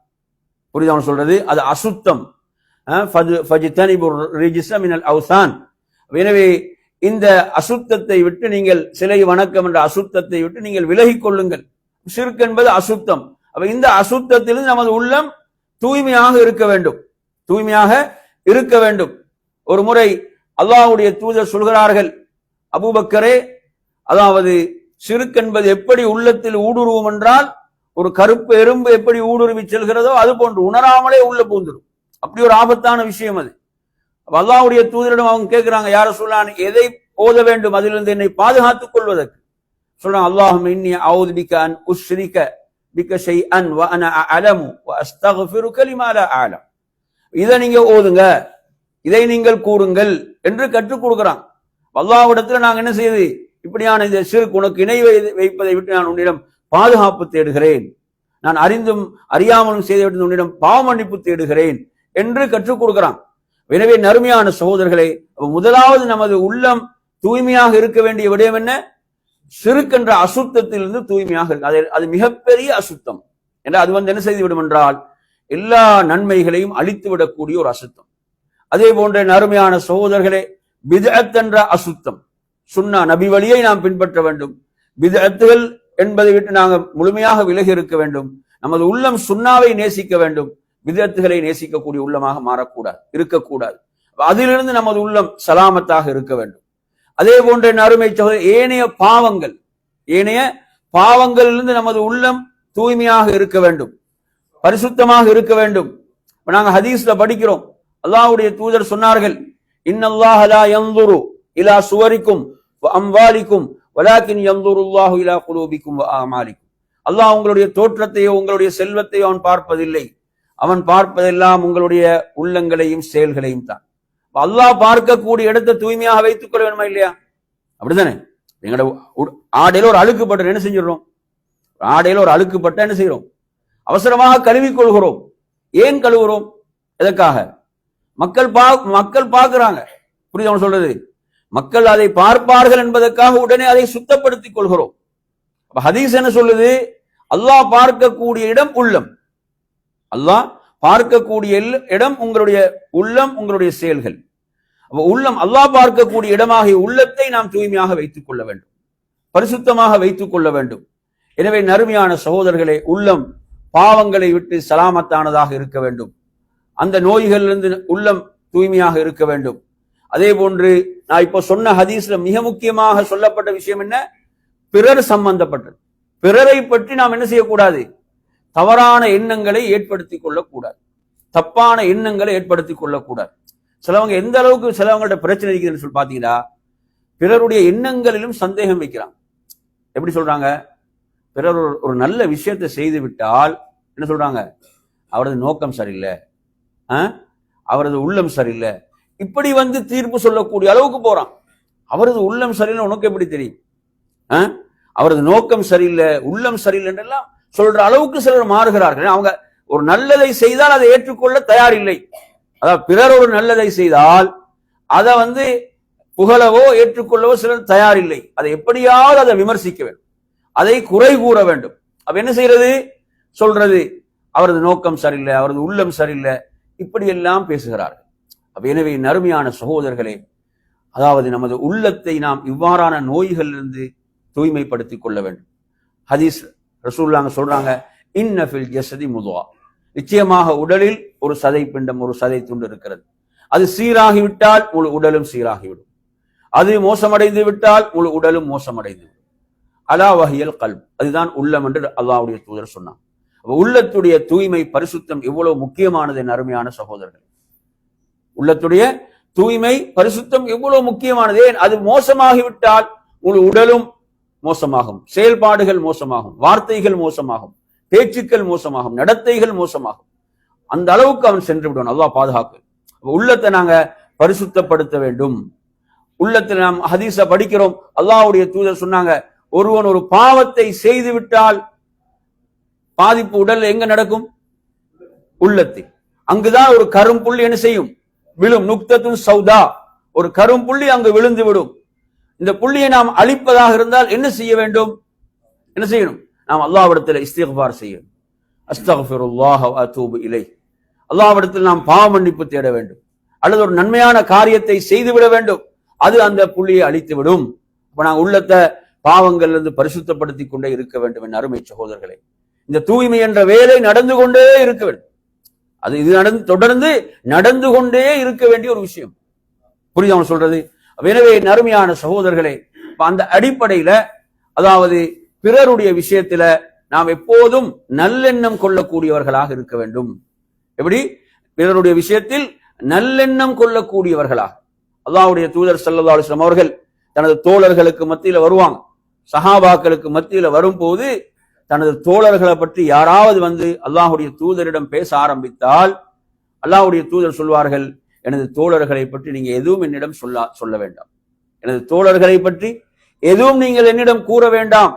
புரியுது அவன் சொல்றது? அது அசுத்தம். எனவே இந்த அசுத்தத்தை விட்டு நீங்கள், சிலை வணக்கம் என்ற அசுத்தத்தை விட்டு நீங்கள் விலகிக் கொள்ளுங்கள். ஷிர்க் என்பது அசுத்தம். அப்ப இந்த அசுத்தத்திலிருந்து நமது உள்ளம் தூய்மையாக இருக்க வேண்டும், தூய்மையாக இருக்க வேண்டும். ஒரு முறை அல்லாஹ்வுடைய தூதர் சொல்கிறார்கள், அபூபக்கரே, அதாவது ஷிர்க் என்பது எப்படி உள்ளத்தில் ஊடுருவும் என்றால், ஒரு கருப்பு எறும்பு எப்படி ஊடுருவி செல்கிறதோ அது போன்று உணராமலே உள்ள பூந்துடும். அப்படி ஒரு ஆபத்தான விஷயம் அது. அல்லாஹ்வுடைய தூதரிடம் அவங்க கேட்கிறாங்க, யார சொல்லான், எதை ஓத வேண்டும் அதிலிருந்து என்னை பாதுகாத்துக் கொள்வதற்கு? சொல்றாங்க, அல்லாஹும்ம இன்னி அஊது பிக அன் உஷ்ரிக பிக ஷைஅன் வ அன அஅலமு வ அஸ்தக்ஃபிருக லிமா லா அஅலம். இதை நீங்க ஓதுங்க, இதை நீங்கள் கூறுங்கள் என்று கற்றுக் கொடுக்கிறான். அல்லாஹ்விடத்தில் நாங்க என்ன செய்து, இப்படியான இந்த ஷிர்க், உனக்கு இணை வைப்பதை விட்டு நான் உன்னிடம் பாதுகாப்பு தேடுகிறேன், நான் அறிந்தும் அறியாமலும் செய்துவிட்டு உன்னிடம் பாவ மன்னிப்பு தேடுகிறேன் என்று கற்றுக் கொடுக்கிறான். எனவே நறுமையான சகோதரர்களே, முதலாவது நமது உள்ளம் தூய்மையாக இருக்க வேண்டிய விடயம் என்ன? ஷிர்க் என்ற அசுத்தத்திலிருந்து தூய்மையாக இருக்கு. அது மிகப்பெரிய அசுத்தம் என்ற அது என்ன செய்துவிடும் என்றால், எல்லா நன்மைகளையும் அழித்து விடக்கூடிய ஒரு அசுத்தம். அதே போன்ற நறுமையான சகோதரர்களே, பித்அத் என்ற அசுத்தம். சுன்னா நபி வழியை நாம் பின்பற்ற வேண்டும். பித்அத்துகள் என்பதை விட்டு நாங்கள் முழுமையாக விலகி இருக்க வேண்டும். நமது உள்ளம் சுன்னாவை நேசிக்க வேண்டும், பிதஅத்துகளை நேசிக்கக்கூடிய உள்ளமாக மாறக்கூடாது, இருக்கக்கூடாது. அதிலிருந்து நமது உள்ளம் சலாமத்தாக இருக்க வேண்டும். அதே போன்ற அருமை சகோதரர், ஏனைய பாவங்களிலிருந்து நமது உள்ளம் தூய்மையாக இருக்க வேண்டும், பரிசுத்தமாக இருக்க வேண்டும். நாங்க ஹதீஸ்ல படிக்கிறோம், அல்லாஹ்வுடைய தூதர் சொன்னார்கள், இன்னல்லாஹ லா யன்துரு இலா சுவரிக்கும் வ அம்வாலிக்கும் வலாக்கின் யன்துருல்லாஹு இலா குலூபிக்கும் வ ஆமாலிக்கும். அல்லாஹ் உங்களுடைய தோற்றத்தையோ உங்களுடைய செல்வத்தையோ அவன் பார்ப்பதில்லை, அவன் பார்ப்பதெல்லாம் உங்களுடைய உள்ளங்களையும் செயல்களையும் தான். அல்லாஹ் பார்க்கக்கூடிய இடத்தை தூய்மையாக வைத்துக் கொள்ள வேணுமா இல்லையா? அப்படித்தானே? எங்களோட ஆடையில ஒரு அழுக்குப்பட்ட என்ன செஞ்சிடறோம்? ஆடையில ஒரு அழுக்குப்பட்ட என்ன செய்யறோம்? அவசரமாக கழுவிக் கொள்கிறோம். ஏன் கழுவுறோம்? எதற்காக? மக்கள் பார்க்கிறாங்க. புரியுது அவன் சொல்றது? மக்கள் அதை பார்ப்பார்கள் என்பதற்காக உடனே அதை சுத்தப்படுத்திக் கொள்கிறோம். ஹதீஸ் என்ன சொல்லுது? அல்லாஹ் பார்க்கக்கூடிய இடம் உள்ளம். அல்லாஹ் பார்க்கக்கூடிய இடம் உங்களுடைய உள்ளம், உங்களுடைய செயல்கள். உள்ளம் அல்லாஹ் பார்க்கக்கூடிய இடமாகிய உள்ளத்தை நாம் தூய்மையாக வைத்துக் கொள்ள வேண்டும், பரிசுத்தமாக வைத்துக் கொள்ள வேண்டும். எனவே நறுமையான சகோதரர்களே, உள்ளம் பாவங்களை விட்டு சலாமத்தானதாக இருக்க வேண்டும். அந்த நோய்களிலிருந்து உள்ளம் தூய்மையாக இருக்க வேண்டும். அதே போன்று நான் இப்போ சொன்ன ஹதீஸ்ல மிக முக்கியமாக சொல்லப்பட்ட விஷயம் என்ன? பிறர் சம்பந்தப்பட்டது. பிறரை பற்றி நாம் என்ன செய்யக்கூடாது? தவறான எண்ணங்களை ஏற்படுத்திக் கொள்ளக்கூடாது, தப்பான எண்ணங்களை ஏற்படுத்திக் கொள்ளக்கூடாது. சிலவங்க எந்த அளவுக்கு சிலவங்கள்ட்ட பிரச்சனை இருக்குதுன்னு சொல்லி பாத்தீங்கன்னா, பிறருடைய எண்ணங்களிலும் சந்தேகம் வைக்கிறாங்க. எப்படி சொல்றாங்க? பிறர் ஒரு நல்ல விஷயத்தை செய்து விட்டால் என்ன சொல்றாங்க? அவரது நோக்கம் சரியில்லை, அவரது உள்ளம் சரியில்லை, இப்படி தீர்ப்பு சொல்லக்கூடிய அளவுக்கு போறான். அவரது உள்ளம் சரியில்லை உனக்கு எப்படி தெரியும்? அவரது நோக்கம் சரியில்லை, உள்ளம் சரியில்லை என்றெல்லாம் சொல்ற அளவுக்கு சிலர் மாறுகிறார்கள். அவங்க ஒரு நல்லதை செய்தால் அதை ஏற்றுக்கொள்ள தயாரில்லை. அதாவது பிறர் ஒரு நல்லதை செய்தால் அதை புகழவோ ஏற்றுக்கொள்ளவோ சிலர் தயாரில்லை. அதை எப்படியாவது அதை விமர்சிக்க வேண்டும், அதை குறை கூற வேண்டும். அப்ப என்ன செய்யறது? சொல்றது அவரது நோக்கம் சரியில்லை, அவரது உள்ளம் சரியில்லை, இப்படியெல்லாம் பேசுகிறார்கள். அப்ப எனவே நறுமையான சகோதரர்களே, அதாவது நமது உள்ளத்தை நாம் இவ்வாறான நோய்களிலிருந்து தூய்மைப்படுத்திக் கொள்ள வேண்டும். ஹதீஸ் ரசூலுல்லாஹ் சொல்றாங்க, இன்ன ஃபில் ஜஸதி முதுஆ, நிச்சயமாக உடலில் ஒரு சதை பிண்டம், ஒரு சதை துண்டு இருக்கிறது. அது சீராகிவிட்டால் முழு உடலும் சீராகிவிடும், அது மோசமடைந்து விட்டால் முழு உடலும் மோசமடைந்து விடும். அலா வஹியல் கல்ப், அதுதான் உள்ளம் என்று அல்லாஹ்வுடைய தூதர் சொன்னார். உள்ளத்துடைய தூய்மை, பரிசுத்தம் எவ்வளவு முக்கியமானது என் அருமையான சகோதரர்கள். உள்ளத்துடைய தூய்மை, பரிசுத்தம் எவ்வளவு முக்கியமானது. அது மோசமாகிவிட்டால் முழு உடலும் மோசமாகும், செயல்பாடுகள் மோசமாகும், வார்த்தைகள் மோசமாகும், பேச்சுக்கள் மோசமாகும், நடத்தைகள் மோசமாகும். அந்த அளவுக்கு அவன் சென்று விடுவான். அல்லாஹ் பாதுகாப்பு. உள்ளத்தை நாங்க பரிசுத்தப்படுத்த வேண்டும். உள்ளத்தில் நாம் ஹதீஸ படிக்கிறோம், அல்லாஹ்வுடைய தூதர் சொன்னாங்க, ஒருவன் ஒரு பாவத்தை செய்து விட்டால் பாதிப்பு உடல் எங்க நடக்கும்? உள்ளத்தில். அங்குதான் ஒரு கரும்புள்ளி என்ன செய்யும்? விழும். நுக்தத்துன் சௌதா, ஒரு கரும்புள்ளி அங்கு விழுந்து விடும். இந்த புள்ளியை நாம் அழிப்பதாக இருந்தால் என்ன செய்ய வேண்டும்? என்ன செய்யணும்? நாம் அல்லாஹ்விடத்தில் இஸ்திக்ஃபார் செய்யணும். அஸ்தக்ஃபிருல்லாஹ் வ அதூபு இலைஹ். அல்லாஹ்விடத்தில் நாம் பாவ மன்னிப்பு தேட வேண்டும், அல்லது ஒரு நன்மையான காரியத்தை செய்துவிட வேண்டும். அது அந்த புள்ளியை அழித்து விடும். அப்ப நாங்கள் உள்ளத்தை பாவங்களிலிருந்து பரிசுத்தப்படுத்திக் கொண்டே இருக்க வேண்டும். என் அருமை சகோதரர்களே, இந்த தூய்மை என்ற வேலை நடந்து கொண்டே இருக்க வேண்டும். இது தொடர்ந்து நடந்து கொண்டே இருக்க வேண்டிய ஒரு விஷயம். புரியுது அவன் சொல்றது? எனவே நறுமையான சகோதரர்களே, அந்த அடிப்படையில, அதாவது பிறருடைய விஷயத்துல நாம் எப்போதும் நல்லெண்ணம் கொள்ளக்கூடியவர்களாக இருக்க வேண்டும். எப்படி? பிறருடைய விஷயத்தில் நல்லெண்ணம் கொள்ளக்கூடியவர்களாக. அல்லாஹ்வுடைய தூதர் ஸல்லல்லாஹு அலைஹி வஸல்லம் அவர்கள் தனது தோழர்களுக்கு மத்தியில வருவாங்க. சஹாபாக்களுக்கு மத்தியில வரும்போது தனது தோழர்களை பற்றி யாராவது அல்லாஹ்வுடைய தூதரிடம் பேச ஆரம்பித்தால் அல்லாஹ்வுடைய தூதர் சொல்வார்கள், எனது தோழர்களை பற்றி நீங்க எதுவும் என்னிடம் சொல்ல வேண்டாம். எனது தோழர்களை பற்றி எதுவும் நீங்கள் என்னிடம் கூற வேண்டாம்.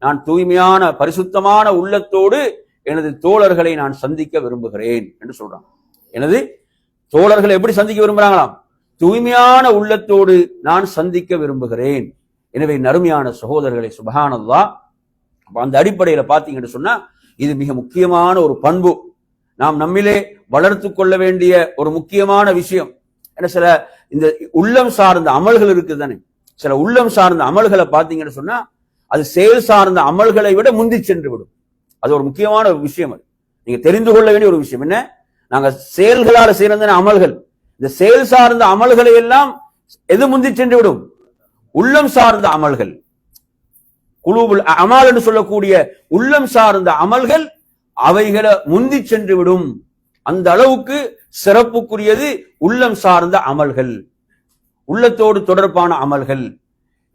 நான் தூய்மையான பரிசுத்தமான உள்ளத்தோடு எனது தோழர்களை நான் சந்திக்க விரும்புகிறேன் என்று சொல்றான். எனது தோழர்களை எப்படி சந்திக்க விரும்புகிறாங்களாம்? தூய்மையான உள்ளத்தோடு நான் சந்திக்க விரும்புகிறேன். எனவே நறுமையான சகோதரர்களை, சுப்ஹானல்லாஹ், அந்த அடிப்படையில பாத்தீங்கன்னு சொன்னா இது மிக முக்கியமான ஒரு பண்பு, நாம் நம்மிலே வளர்த்து கொள்ள வேண்டிய ஒரு முக்கியமான விஷயம். ஏன்னா சில இந்த உள்ளம் சார்ந்த அமல்கள் இருக்குது தானே, சில உள்ளம் சார்ந்த அமல்களை பார்த்தீங்கன்னு சொன்னா அது செயல் சார்ந்த அமல்களை விட முந்தி சென்று விடும். அது ஒரு முக்கியமான ஒரு விஷயம். அது நீங்க தெரிந்து கொள்ள வேண்டிய ஒரு விஷயம். என்ன, நாங்க செயல்களால் சேர்ந்த அமல்கள், இந்த செயல் சார்ந்த அமல்களை எல்லாம் எது முந்தி சென்று விடும்? உள்ளம் சார்ந்த அமல்கள், குலூபுல் அமால் என்று சொல்லக்கூடிய உள்ளம் சார்ந்த அமல்கள் அவைகளை முந்தி சென்று விடும். அந்த அளவுக்கு சிறப்புக்குரியது உள்ளம் சார்ந்த அமல்கள், உள்ளத்தோடு தொடர்பான அமல்கள்.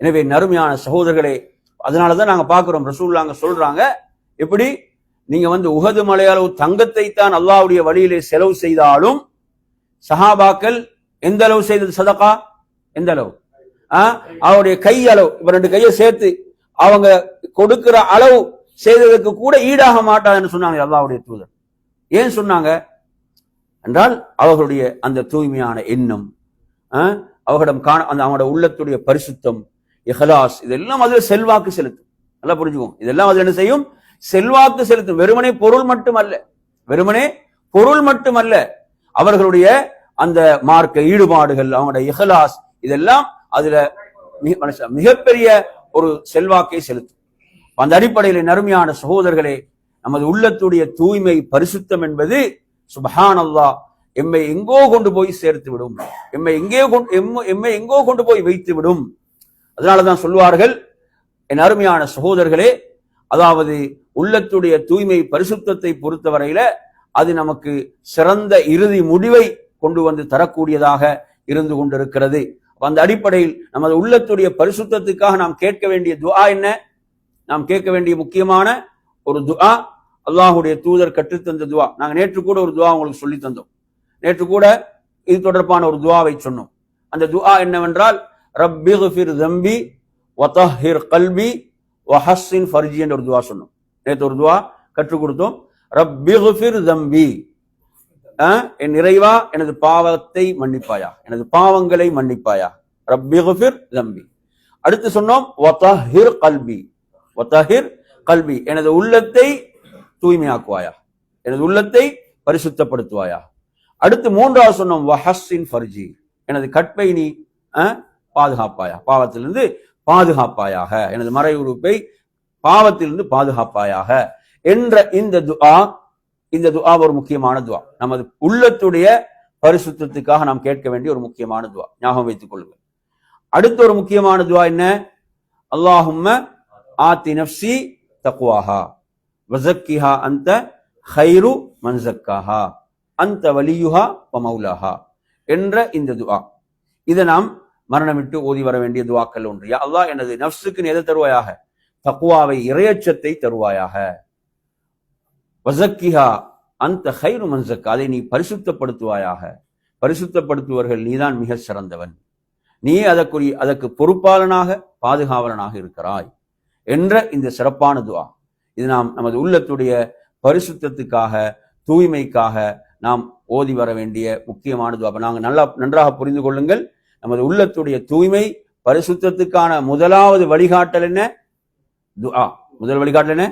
எனவே நறுமையான சகோதரர்களே, அதனாலதான் நாங்க பார்க்கிறோம், ரசூலுல்லாஹ் சொல்றாங்க, எப்படி நீங்க உஹது மலையளவு தங்கத்தை தான் அல்லாஹ்வுடைய வழியிலே செலவு செய்தாலும் சஹாபாக்கள் எந்த அளவு செய்தது சதகா? எந்த அளவு? அவருடைய கை அளவு, இப்ப 2 கையை சேர்த்து அவங்க கொடுக்கிற அளவு செய்ததற்கு கூட ஈடாக மாட்டாதுன்னு சொன்னாங்க அல்லாஹ்வுடைய தூதர். ஏன் சொன்னாங்க என்றால், அவர்களுடைய அந்த தூய்மையான எண்ணம், அவர்களிடம் அவங்களோட உள்ளத்துடைய பரிசுத்தம், இஹ்லாஸ், இதெல்லாம் அதுல செல்வாக்கு செலுத்தும். நல்லா புரிஞ்சுக்கோங்க, இதெல்லாம் அதுல என்ன செய்யும்? செல்வாக்கு செலுத்தும். வெறுமனே பொருள் மட்டுமல்ல, அவர்களுடைய அந்த மார்க்க ஈடுபாடுகள், அவங்களுடைய இஹ்லாஸ், இதெல்லாம் அதுல மிகப்பெரிய ஒரு செல்வாக்கை செலுத்தும். அந்த அடிப்படையில் நறுமையான சகோதரர்களே, நமது உள்ளத்துடைய தூய்மை பரிசுத்தம் என்பது சுப்ஹானல்லாஹ் எம்மை எங்கோ கொண்டு போய் சேர்த்து விடும், எம்மை எங்கோ கொண்டு போய் வைத்து விடும். அதனாலதான் சொல்வார்கள், என் அருமையான சகோதரர்களே, அதாவது உள்ளத்துடைய தூய்மை பரிசுத்தத்தை பொறுத்தவரையில அது நமக்கு சிறந்த இறுதி முடிவை கொண்டு வந்து தரக்கூடியதாக இருந்து கொண்டிருக்கிறது. அந்த அடிப்படையில் நமது உள்ளத்துடைய பரிசுத்தத்துக்காக நாம் கேட்க வேண்டிய துஆ என்ன? நாம் கேட்க வேண்டிய முக்கியமான ஒரு துஆ, அல்லாஹ்வுடைய தூதர் கற்றுத்தந்த துஆ. நாங்க நேற்று கூட ஒரு துஆ உங்களுக்கு சொல்லி தந்தோம். நேற்று கூட இது தொடர்பான ஒரு துஆவை சொன்னோம். அந்த துஆ என்னவென்றால், ரப்பிக்ஃபிர் ஸம்பி வதஹிர் கல்பி வஹஸ்ஸின் ஃபர்ஜி என்ற ஒரு துஆ சொன்னோம். நேற்று ஒரு துஆ கற்றுக் கொடுத்தோம். ரப்பிக்ஃபிர் ஸம்பி, என் இறைவா எனது பாவத்தை மன்னிப்பாயா, எனது பாவங்களை மன்னிப்பாயா. ரப்பிக்ஃபிர் ஸம்பி. அடுத்து சொன்னோம் வதஹிர் கல்பி, எனது உள்ளத்தை தூய்மையாக்குவாயா, எனது உள்ளத்தை பரிசுத்தப்படுத்துவாயா. அடுத்து 3வது சொன்னோம் வஹஸ்ஸின் ஃபர்ஜி, எனது கற்பை நீ பாதுகாப்பாயா, பாவத்திலிருந்து பாதுகாப்பாயாக, எனது மறை உறுப்பை பாவத்திலிருந்து பாதுகாப்பாயாக என்ற இந்த துஆ ஒரு முக்கியமான துஆ. நமது உள்ளத்துடைய பரிசுத்தத்துக்காக நாம் கேட்க வேண்டிய ஒரு முக்கியமான துஆ, ஞாபகம் வைத்துக் கொள்ளுங்கள். அடுத்த ஒரு முக்கியமான துஆ என்ன? அல்லாஹும்ம ஆத்தி நஃப்ஸி தக்வாஹா வஸக்கிஹா அன்த கைரு மன் ஸக்காஹா அன்த வலியுஹா வ மௌலாஹா என்ற இந்த துஆ. இதை நாம் மரணமிட்டு ஓதி வர வேண்டிய துஆக்கள் ஒன்று. யா அல்லாஹ், எனது நஃப்ஸுக்கு நீ எதை தருவாயாக? தக்வாவை, இறையச்சத்தை தருவாயாக. வஸக்கிஹா அன்த கைரு மன் ஸக்கா, அதை நீ பரிசுத்தப்படுத்துவாயாக. பரிசுத்தப்படுத்துவர்கள் நீதான் மிக சிறந்தவன், நீ அதற்கு பொறுப்பாளனாக பாதுகாவலனாக இருக்கிறாய் என்ற இந்த சிறப்பான துஆ. இது நாம் நமது உள்ளத்துடைய பரிசுத்தத்துக்காக, தூய்மைக்காக நாம் ஓதி வர வேண்டிய முக்கியமான துஆ. நாங்கள் நன்றாக புரிந்து கொள்ளுங்கள், நமது உள்ளத்துடைய தூய்மை பரிசுத்தத்துக்கான முதலாவது வழிகாட்டல் என்ன? துஆ. முதல் வழிகாட்டல் என்ன?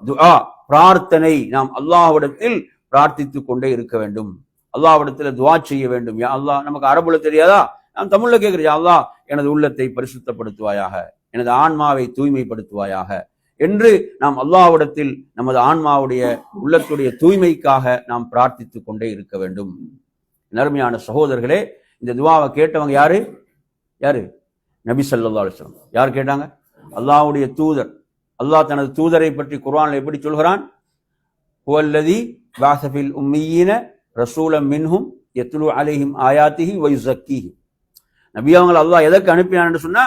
துஆ, பிரார்த்தனை. நாம் அல்லாஹ்விடத்தில் பிரார்த்தித்துக் கொண்டே இருக்க வேண்டும், அல்லாஹ்விடத்தில் துஆ செய்ய வேண்டும். யா அல்லாஹ், நமக்கு அரபுல தெரியாதா? நாம் தமிழ்ல கேட்கிறோம், யா அல்லாஹ் எனது உள்ளத்தை பரிசுத்தப்படுத்துவாயாக, எனது ஆன்மாவை தூய்மைப்படுத்துவாயாக என்று நாம் அல்லாஹ்விடத்தில் நமது ஆன்மாவுடைய உள்ளத்துடைய தூய்மைக்காக நாம் பிரார்த்தித்துக் கொண்டே இருக்க வேண்டும். நறுமையான சகோதரர்களே, இந்த துஆவை கேட்டவங்க யாரு? நபி ஸல்லல்லாஹு அலைஹி வஸல்லம். யார் கேட்டாங்க? அல்லாஹ்வுடைய தூதர். அல்லாஹ் தனது தூதரை பற்றி குர்ஆன்ல எப்படி சொல்கிறான்? ஹுவல்லதி பஅஸ ஃபில் உம்மீயீன ரசூலம் மின்ஹும் யத்லு அலைஹிம் ஆயாத்திஹி வ யுஸக்கீஹிம். நபி அவங்களை அல்லாஹ் எதற்கு அனுப்பினான் என்று சொன்னா,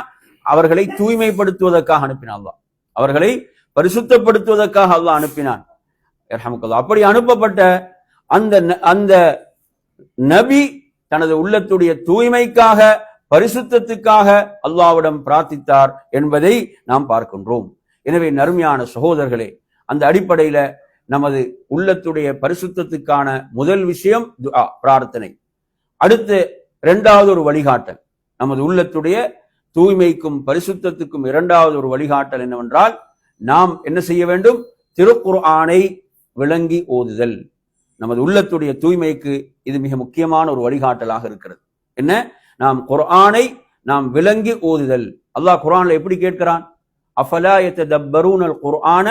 அவர்களை தூய்மைப்படுத்துவதற்காக அனுப்பினான். அல்லாஹ் அவர்களை பரிசுத்தப்படுத்துவதற்காக அல்லாஹ் அனுப்பினான். அப்படி அனுப்பப்பட்ட அந்த நபி தனது உள்ளத்துடைய தூய்மைக்காக, பரிசுத்தத்துக்காக அல்லாஹ்விடம் பிரார்த்தித்தார் என்பதை நாம் பார்க்கின்றோம். எனவே நறுமையான சகோதரர்களே, அந்த அடிப்படையில நமது உள்ளத்துடைய பரிசுத்தத்துக்கான முதல் விஷயம் துஆ, பிரார்த்தனை. அடுத்து 2வது ஒரு வழிகாட்டல், நமது உள்ளத்துடைய தூய்மைக்கும் பரிசுத்தத்துக்கும் 2வது ஒரு வழிகாட்டல் என்னவென்றால், நாம் என்ன செய்ய வேண்டும்? திருக்குர்ஆனை விளங்கி ஓதுதல். நமது உள்ளத்துடைய தூய்மைக்கு இது மிக முக்கியமான ஒரு வழிகாட்டலாக இருக்கிறது. என்ன? நாம் குர்ஆனை நாம் விளங்கி ஓதுதல். அல்லாஹ் குர்ஆன்ல எப்படி கேட்கிறான்? அஃபலா யததப்பரூனல் குர்ஆன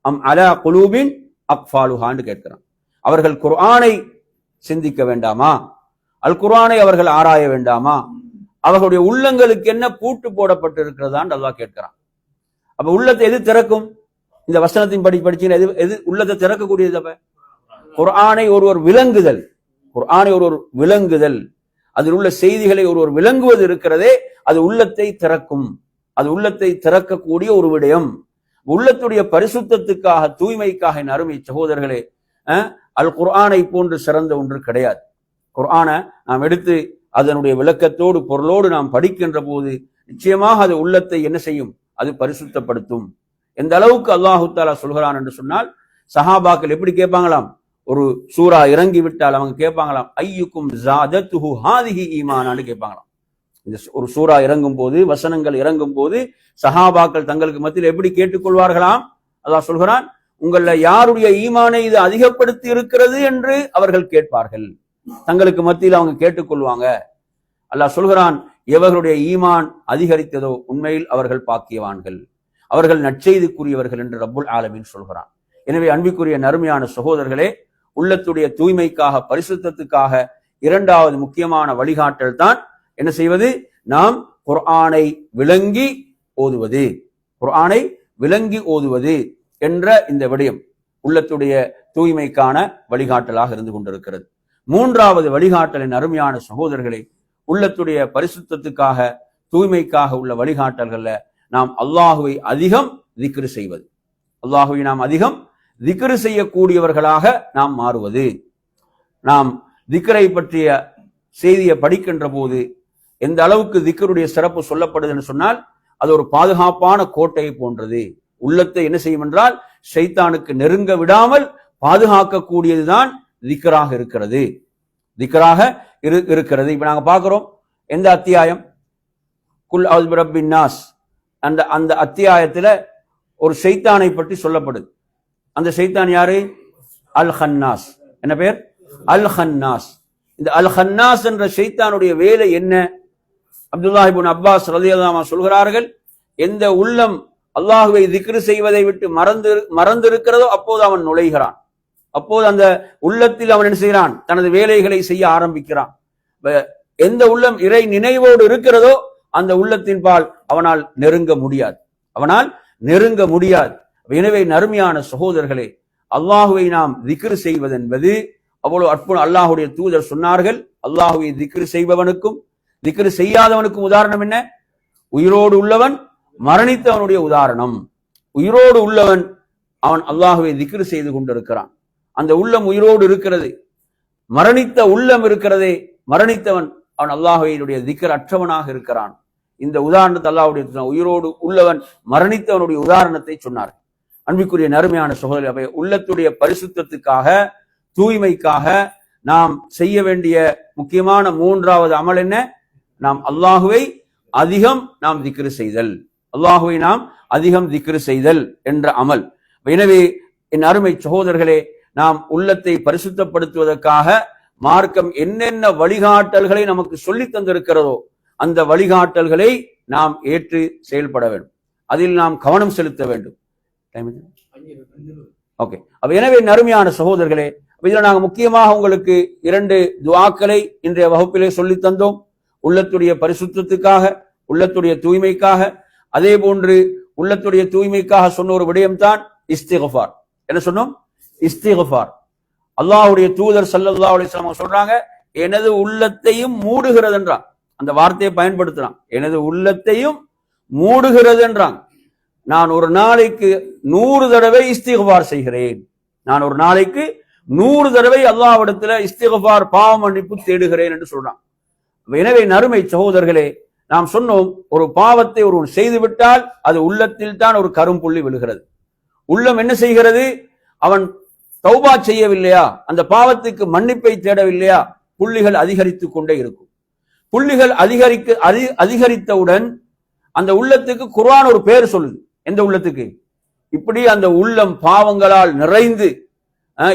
அம் அலா குலூபின் அக்ஃபாலுஹான்னு கேட்கிறான். அவர்கள் குர்ஆனை சிந்திக்க வேண்டாமா? அல் குர்ஆனை அவர்கள் ஆராய வேண்டாமா? அவர்களுடைய உள்ளங்களுக்கு என்ன பூட்டு போடப்பட்டு இருக்கிறதான்னு அல்லாஹ் கேட்கிறான். அப்ப உள்ளத்தை எது திறக்கும்? இந்த வசனத்தின் படிச்சீங்கன்னா எது உள்ளத்தை திறக்கக்கூடியது? அப்ப குர்ஆனை ஒருவர் விளங்குதல், குர்ஆனை ஒருவர் விளங்குதல், அதில் உள்ள செய்திகளை ஒருவர் விளங்குவது இருக்கிறதே, அது உள்ளத்தை திறக்கும். அது உள்ளத்தை திறக்கக்கூடிய ஒரு விடயம். உள்ளத்துடைய பரிசுத்தத்துக்காக, தூய்மைக்காக என் அருமை சகோதரர்களே, அல் குர்ஆனை போன்று சிறந்த ஒன்று கிடையாது. குர்ஆனை நாம் எடுத்து அதனுடைய விளக்கத்தோடு பொருளோடு நாம் படிக்கின்ற போது நிச்சயமாக அது உள்ளத்தை என்ன செய்யும்? அது பரிசுத்தப்படுத்தும். எந்த அளவுக்கு அல்லாஹு தஆலா சொல்கிறான் என்று சொன்னால், சஹாபாக்கள் எப்படி கேட்பாங்களாம்? ஒரு சூரா இறங்கி விட்டால் அவங்க கேட்பாங்களாம், ஐயுக்கும் ஜாதத்துஹு ஹாதிஹி ஈமானான்னு கேட்பாங்களாம். இந்த ஒரு சூரா இறங்கும் போது, வசனங்கள் இறங்கும் போது சஹாபாக்கள் தங்களுக்கு மத்தியில் எப்படி கேட்டுக்கொள்வார்களாம்? அல்லாஹ் சொல்கிறான், உங்கள யாருடைய ஈமானை இது அதிகப்படுத்தி இருக்கிறது என்று அவர்கள் கேட்பார்கள். தங்களுக்கு மத்தியில் அவங்க கேட்டுக்கொள்வாங்க. அல்லாஹ் சொல்கிறான், எவர்களுடைய ஈமான் அதிகரித்ததோ உண்மையில் அவர்கள் பாக்கியவான்கள், அவர்கள் நற்செய்திக்குரியவர்கள் என்று ரப்புல் ஆலமீன் சொல்கிறான். எனவே அன்பிற்குரிய நறுமையான சகோதரர்களே, உள்ளத்துடைய தூய்மைக்காக, பரிசுத்தத்துக்காக இரண்டாவது முக்கியமான வழிகாட்டல் தான் என்ன செய்வது? நாம் குர்ஆனை விளங்கி ஓதுவது. குர்ஆனை விளங்கி ஓதுவது என்ற இந்த விடயம் உள்ளத்துடைய தூய்மைக்கான வழிகாட்டலாக இருந்து கொண்டிருக்கிறது. மூன்றாவது வழிகாட்டலின் அருமையான சகோதரர்களே, உள்ளத்துடைய பரிசுத்தத்துக்காக, தூய்மைக்காக உள்ள வழிகாட்டல்கள்ல நாம் அல்லாஹுவை அதிகம் திக்ரு செய்வது. அல்லாஹுவை நாம் அதிகம் திக்ரு செய்யக்கூடியவர்களாக நாம் மாறுவது. நாம் திக்ரை பற்றிய செய்தியை படிக்கின்ற போது எந்த அளவுக்கு திக்ருடைய சிறப்பு சொல்லப்படுது என்று சொன்னால், அது ஒரு பாதுகாப்பான கோட்டையை போன்றது. உள்ளத்தை என்ன செய்யும் என்றால், ஷைத்தானுக்கு நெருங்க விடாமல் பாதுகாக்கக்கூடியதுதான் திக்ராக இருக்கிறது. திக்ராக இருக்கிறது. இப்ப நாங்க பார்க்கிறோம், எந்த அத்தியாயம்? குல் அவுது பிரப்பின் நாஸ். அந்த அத்தியாயத்துல ஒரு ஷைத்தானை பற்றி சொல்லப்படுது. அந்த ஷைத்தான் யாரு? அல் ஹன்னாஸ். என்ன பேர்? அல் ஹன்னாஸ். இந்த அல் ஹன்னாஸ் என்ற ஷைத்தானுடைய வேலை என்ன? அப்துல்லாஹ் இப்னு அப்பாஸ் ரலியல்லாஹு அன்ஹு சொல்கிறார்கள், எந்த உள்ளம் அல்லாஹுவை திக்ரு செய்வதை விட்டு மறந்து இருக்கிறதோ அப்போது அவன் நுழைகிறான். அப்போது அந்த உள்ளத்தில் அவன் என்ன செய்கிறான்? தனது வேலைகளை செய்ய ஆரம்பிக்கிறான். எந்த உள்ளம் இறை நினைவோடு இருக்கிறதோ அந்த உள்ளத்தின் பால் அவனால் நெருங்க முடியாது. அவனால் நெருங்க முடியாது. எனவே நறுமையான சகோதரர்களே, அல்லாஹுவை நாம் திக்ரு செய்வது என்பது அவ்வளவு அற்புதம். அல்லாஹுடைய தூதர் சொன்னார்கள், அல்லாஹுவை திக்ரு செய்பவனுக்கும் திக்ரு செய்யாதவனுக்கும் உதாரணம் என்ன? உயிரோடு உள்ளவன் மரணித்தவனுடைய உதாரணம். உயிரோடு உள்ளவன் அவன் அல்லாஹுவை திக்ரு செய்து கொண்டிருக்கிறான். அந்த உள்ளம் உயிரோடு இருக்கிறது. மரணித்த உள்ளம் இருக்கிறதே, மரணித்தவன் அவன் அல்லாஹுவையுடைய திக்ர் அற்றவனாக இருக்கிறான். இந்த உதாரணத்தை அல்லாஹ்வுடைய உயிரோடு உள்ளவன் மரணித்தவனுடைய உதாரணத்தை சொன்னார். அன்பிற்குரிய நறுமையான சகோதரர்களே, உள்ளத்துடைய பரிசுத்தத்துக்காக, தூய்மைக்காக நாம் செய்ய வேண்டிய முக்கியமான மூன்றாவது அமல் என்ன? நாம் அல்லாஹுவை அதிகம் நாம் திக்ரு செய்தல். அல்லாஹுவை நாம் அதிகம் திக்ரு செய்தல் என்ற அமல். எனவே என் அருமை சகோதரர்களே, நாம் உள்ளத்தை பரிசுத்தப்படுத்துவதற்காக மார்க்கம் என்னென்ன வழிகாட்டல்களை நமக்கு சொல்லி தந்திருக்கிறதோ அந்த வழிகாட்டல்களை நாம் ஏற்று செயல்பட வேண்டும். அதில் நாம் கவனம் செலுத்த வேண்டும். ஓகே. எனவே நறுமையான சகோதரர்களே, இதுல நாங்கள் முக்கியமாக உங்களுக்கு 2 துஆக்களை இன்றைய வகுப்பிலே சொல்லி தந்தோம். உள்ளத்துடைய பரிசுத்தத்துக்காக, உள்ளத்துடைய தூய்மைக்காக. அதே போன்று உள்ளத்துடைய தூய்மைக்காக சொன்ன ஒரு விடயம்தான் இஸ்திக்ஃபார். என்ன சொன்னோம்? இஸ்திக்ஃபார். அல்லாஹ்வுடைய தூதர் ஸல்லல்லாஹு அலைஹி வஸல்லம் சொல்றாங்க, எனது உள்ளத்தையும் மூடுகிறது என்றான். அந்த வார்த்தையை பயன்படுத்துறான், எனது உள்ளத்தையும் மூடுகிறது என்றான். நான் ஒரு நாளைக்கு 100 தடவை இஸ்திக்ஃபார் செய்கிறேன். நான் ஒரு நாளைக்கு 100 தடவை அல்லாஹ்விடத்துல இஸ்திக்ஃபார், பாவ மன்னிப்பு தேடுகிறேன் என்று சொல்றான். எனவே நறுமை சகோதரர்களே, நாம் சொன்னோம், ஒரு பாவத்தை ஒருவன் செய்து விட்டால் அது உள்ளத்தில் தான் ஒரு கரும்புள்ளி விழுகிறது. உள்ளம் என்ன செய்கிறது? அவன் தௌபா செய்யவில்லையா, அந்த பாவத்துக்கு மன்னிப்பை தேடவில்லையா, புள்ளிகள் அதிகரித்துக் கொண்டே இருக்கும். புள்ளிகள் அதிகரித்தவுடன் அந்த உள்ளத்துக்கு குர்ஆன் ஒரு பேர் சொல்லுது. எந்த உள்ளத்துக்கு? இப்படி அந்த உள்ளம் பாவங்களால் நிறைந்து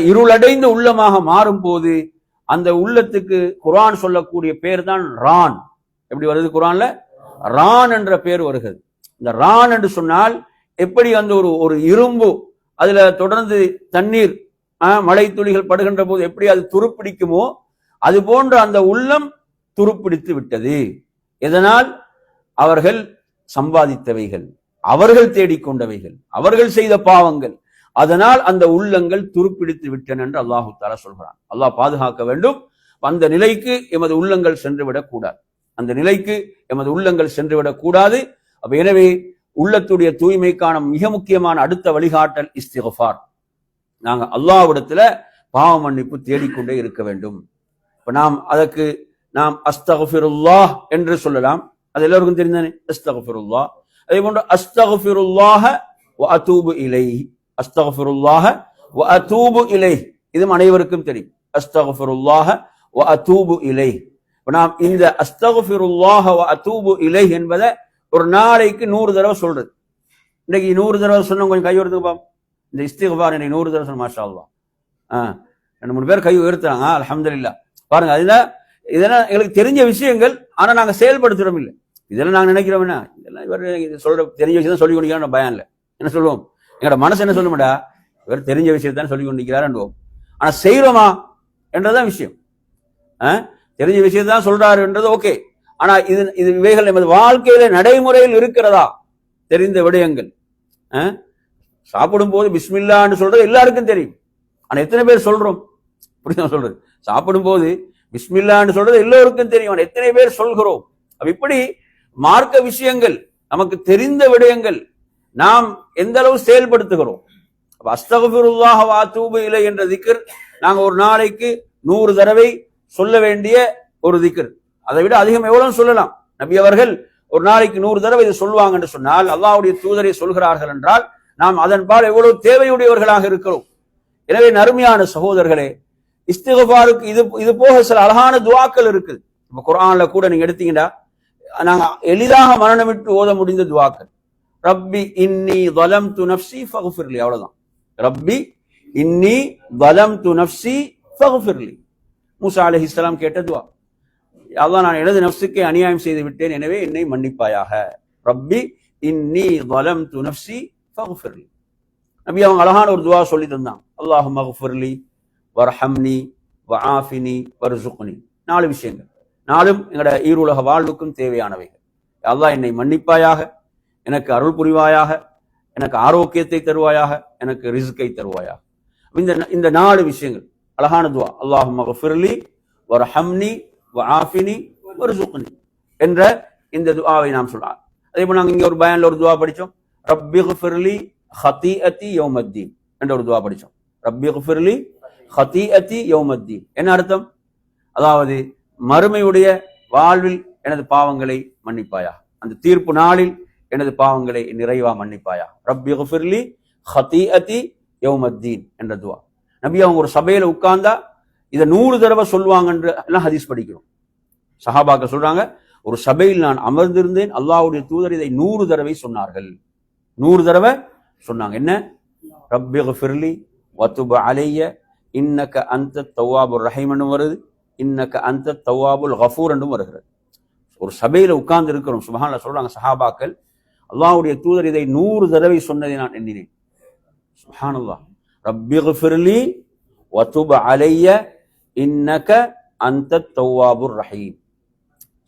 இருளடைந்த உள்ளமாக மாறும் போது அந்த உள்ளத்துக்கு குர்ஆன் சொல்லக்கூடிய பேர் தான் ரான். எப்படி வருது குர்ஆன்ல? ரான் என்ற பேர் வருகிறது. இந்த ரான் என்று சொன்னால் எப்படி அந்த ஒரு இரும்பு அதுல தொடர்ந்து தண்ணீர் மழை துளிகள் படுகின்ற போது எப்படி அது துருப்பிடிக்குமோ அது போன்ற அந்த உள்ளம் துருப்பிடித்து விட்டது. எதனால்? அவர்கள் சம்பாதித்தவைகள், அவர்கள் தேடிக்கொண்டவைகள், அவர்கள் செய்த பாவங்கள், அதனால் அந்த உள்ளங்கள் துருப்பிடித்து விட்டன என்று அல்லாஹு தஆலா சொல்கிறான். அல்லாஹ் பாதுகாக்க வேண்டும். அந்த நிலைக்கு எமது உள்ளங்கள் சென்றுவிடக் கூடாது. அந்த நிலைக்கு எமது உள்ளங்கள் சென்றுவிடக் கூடாது. அப்ப எனவே உள்ளத்துடைய தூய்மைக்கான மிக முக்கியமான அடுத்த வழிகாட்டல் இஸ்திக்ஃபார். நாங்க அல்லாஹ்விடத்துல பாவ மன்னிப்பு தேடிக்கொண்டே இருக்க வேண்டும். இப்ப அதற்கு நாம் அஸ்தக்ஃபிருல்லாஹ் என்று சொல்லலாம். அது எல்லாருக்கும் தெரிந்தானே, அஸ்தக்ஃபிருல்லாஹ். அதே போன்று அஸ்தக்ஃபிருல்லாஹ வ அதூபு இலைஹி, அஸ்தக்ஃபிருல்லாஹ வ அதூபு இலைஹி, இதுவும் அனைவருக்கும் தெரியும். அஸ்தக்ஃபிருல்லாஹ வ அதூபு இலைஹி. நாம் இந்த அஸ்தக்ஃபிருல்லாஹ வ அதூபு இலைஹி என்பதை ஒரு நாளைக்கு 100 தடவை சொல்றது. இன்னைக்கு 100 தடவை சொன்ன கொஞ்சம் கை உயர்த்துக்கு பாப்போம். இந்த இஸ்திக்ஃபார் இன்னைக்கு 100 தடவை சொன்ன, மாஷா அல்லாஹ். 2-3 பேர் கை உயர்த்துறாங்க, அல்ஹம்துலில்லாஹ். பாருங்க, இதெல்லாம் எங்களுக்கு தெரிஞ்ச விஷயங்கள், ஆனா நாங்க செயல்படுத்துறோம் இல்லை. இதெல்லாம் நாங்க நினைக்கிறோம் என்ன, இதெல்லாம் இவர் சொல்ற தெரிஞ்ச விஷயம் தான் சொல்லி கொண்டிருக்கிறார், பயம் இல்லை. என்ன சொல்லுவோம்? எங்களோட மனசு என்ன சொல்லுமாடா, இவர் தெரிஞ்ச விஷயத்தான் சொல்லி கொண்டிருக்கிறாருன்றோம். ஆனா செய்யறோமா என்றதான் விஷயம். தெரிஞ்ச விஷயத்தான் சொல்றாரு என்றது ஓகே. ஆனா இது இவைகள் எமது வாழ்க்கையில நடைமுறையில் இருக்கிறதா? தெரிந்த விடயங்கள். சாப்பிடும் போது பிஸ்மில்லான்னு சொல்றது எல்லாருக்கும் தெரியும். ஆனா எத்தனை பேர் சொல்றோம்? புரியுதா சொல்றது? சாப்பிடும் போது பிஸ்மில்லான்னு சொல்றது எல்லோருக்கும் தெரியும். ஆனா எத்தனை பேர் சொல்கிறோம்? இப்படி மார்க்க விஷயங்கள், நமக்கு தெரிந்த விடயங்கள் நாம் எந்த அளவு செயல்படுத்துகிறோம்? அஸ்தக்ஃபிருல்லாஹ வ அதூபு இலைஹி என்ற திக்ர் நாங்க ஒரு நாளைக்கு 100 தடவை சொல்ல வேண்டிய ஒரு திக்ர். அதை விட அதிகம் எவ்வளவு சொல்லலாம். நபி அவர்கள் ஒரு நாளைக்கு 100 தடவை இதை சொல்லுவாங்க என்று சொன்னால், அல்லாஹ்வுடைய தூதரை சொல்கிறார்கள் என்றால் நாம் அதன்பால் எவ்வளவு தேவையுடையவர்களாக இருக்கிறோம். எனவே நறுமையான சகோதரர்களே, இஸ்திக்ஃபாருக்கு இது போக சில அழகான துஆக்கள் இருக்குது. இப்ப குர்ஆன்ல கூட நீங்க எடுத்தீங்கன்னா நாங்க எளிதாக மரணமிட்டு ஓத முடிந்த துஆக்கள். ரப்பி இன்னி ظلمت نفسي فاغفر لي, அவ்வளவுதான். ரப்பி இன்னி ظلمت نفسي فاغفر لي. மூசா அலைஹிஸ்ஸலாம் கேட்ட துஆ. அல்லாஹ், நான் எனது நஃப்ஸுக்கே அநியாயம் செய்து விட்டேன், எனவே என்னை மன்னிப்பாயாக. ரப்பி இன்னி ظلمت نفسي فاغفر لي. நபி அவங்க அழகான ஒரு துஆ சொல்லி தந்தாங்க. அல்லாஹும்ம اغفر لي வர்ஹம்னி வஆஃபினி வர்ஸுக்னி. 4 விஷயங்கள். 4ம் எங்கட ஈருலக வாழ்வுக்கும் தேவையானவைகள். அல்லாஹ், என்னை மன்னிப்பாயாக, எனக்கு அருள் புரிவாயாக, எனக்கு ஆரோக்கியத்தை தருவாயாக, எனக்கு ரிஸ்கை தருவாயாக. இந்த 4 விஷயங்கள் அழகான துஆ. அல்லாஹும்ம اغفر لي வர்ஹம்னி வஆஃபினி வர்ஸுக்னி என்ற இந்த துஆவை நாம் சொல்லலாம். அதே போல நாங்க இங்க ஒரு பயான்ல ஒரு துஆ படிச்சோம். ரப்பி اغفر لي خطيئتي يوم الدين என்ற ஒரு துஆ படிச்சோம். ரப்பி اغفر لي خطيئتي يوم الدين என்ன அர்த்தம்? அதாவது மறுமையுடைய வாழ்வில் எனது பாவங்களை மன்னிப்பாயா, அந்த தீர்ப்பு நாளில் எனது பாவங்களை நிறைவா மன்னிப்பாயா. ரப்பி اغفر لي خطيئتي يوم الدين என்ற துஆ. நபி அவங்க ஒரு சபையில உட்கார்ந்தா இதை 100 தடவை சொல்லுவாங்க என்று எல்லாம் ஹதீஸ் படிக்கிறோம். சஹாபாக்கள் சொல்றாங்க, ஒரு சபையில் நான் அமர்ந்திருந்தேன், அல்லாஹ்வுடைய தூதர் இதை 100 தடவை சொன்னார்கள். 100 தடவை சொன்னாங்க. என்ன? ரப்பி اغفر لي வதுப் அலைய இன்னக அன்த தவ்வாபுர் ரஹீம் என்றும் வருது, இன்னக அன்த தவ்வாபுல் கஃபூர் என்றும் வருகிறது. ஒரு சபையில உட்கார்ந்து இருக்கிறோம். சுப்ஹானல்லாஹ் சொல்றாங்க சஹாபாக்கள், அல்லாஹ்வுடைய தூதர் இதை 100 தடவை சொன்னதை நான் எண்ணினேன். சுப்ஹானல்லாஹ். ரப்பி اغفر لي வதுப் அலைய இன்னக அன்த தவ்வாபுர் ரஹீம்.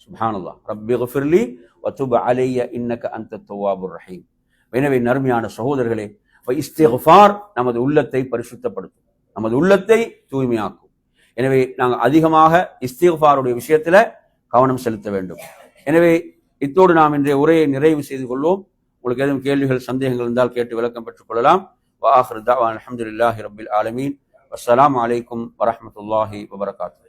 சுப்ஹானல்லாஹ். ரப்பி اغفر لي வதுப் அலைய இன்னக அன்த தவ்வாபுர் ரஹீம். எனவே நறுமையான சகோதரர்களே, இஸ்திக்ஃபார் நமது உள்ளத்தை பரிசுத்தப்படுத்தும், நமது உள்ளத்தை தூய்மையாக்கும். எனவே நாங்கள் அதிகமாக இஸ்திக்ஃபாருடைய விஷயத்துல கவனம் செலுத்த வேண்டும். எனவே இத்தோடு நாம் இன்றைய உரையை நிறைவு செய்து கொள்வோம். உங்களுக்கு ஏதும் கேள்விகள், சந்தேகங்கள் இருந்தால் கேட்டு விளக்கம் பெற்றுக் கொள்ளலாம். வஆஹிரு தஅவானா அல்ஹம்துலில்லாஹி ரப்பில் ஆலமீன். வஸ்ஸலாமு அலைக்கும் வரஹ்மத்துல்லாஹி வபரகாத்துஹு.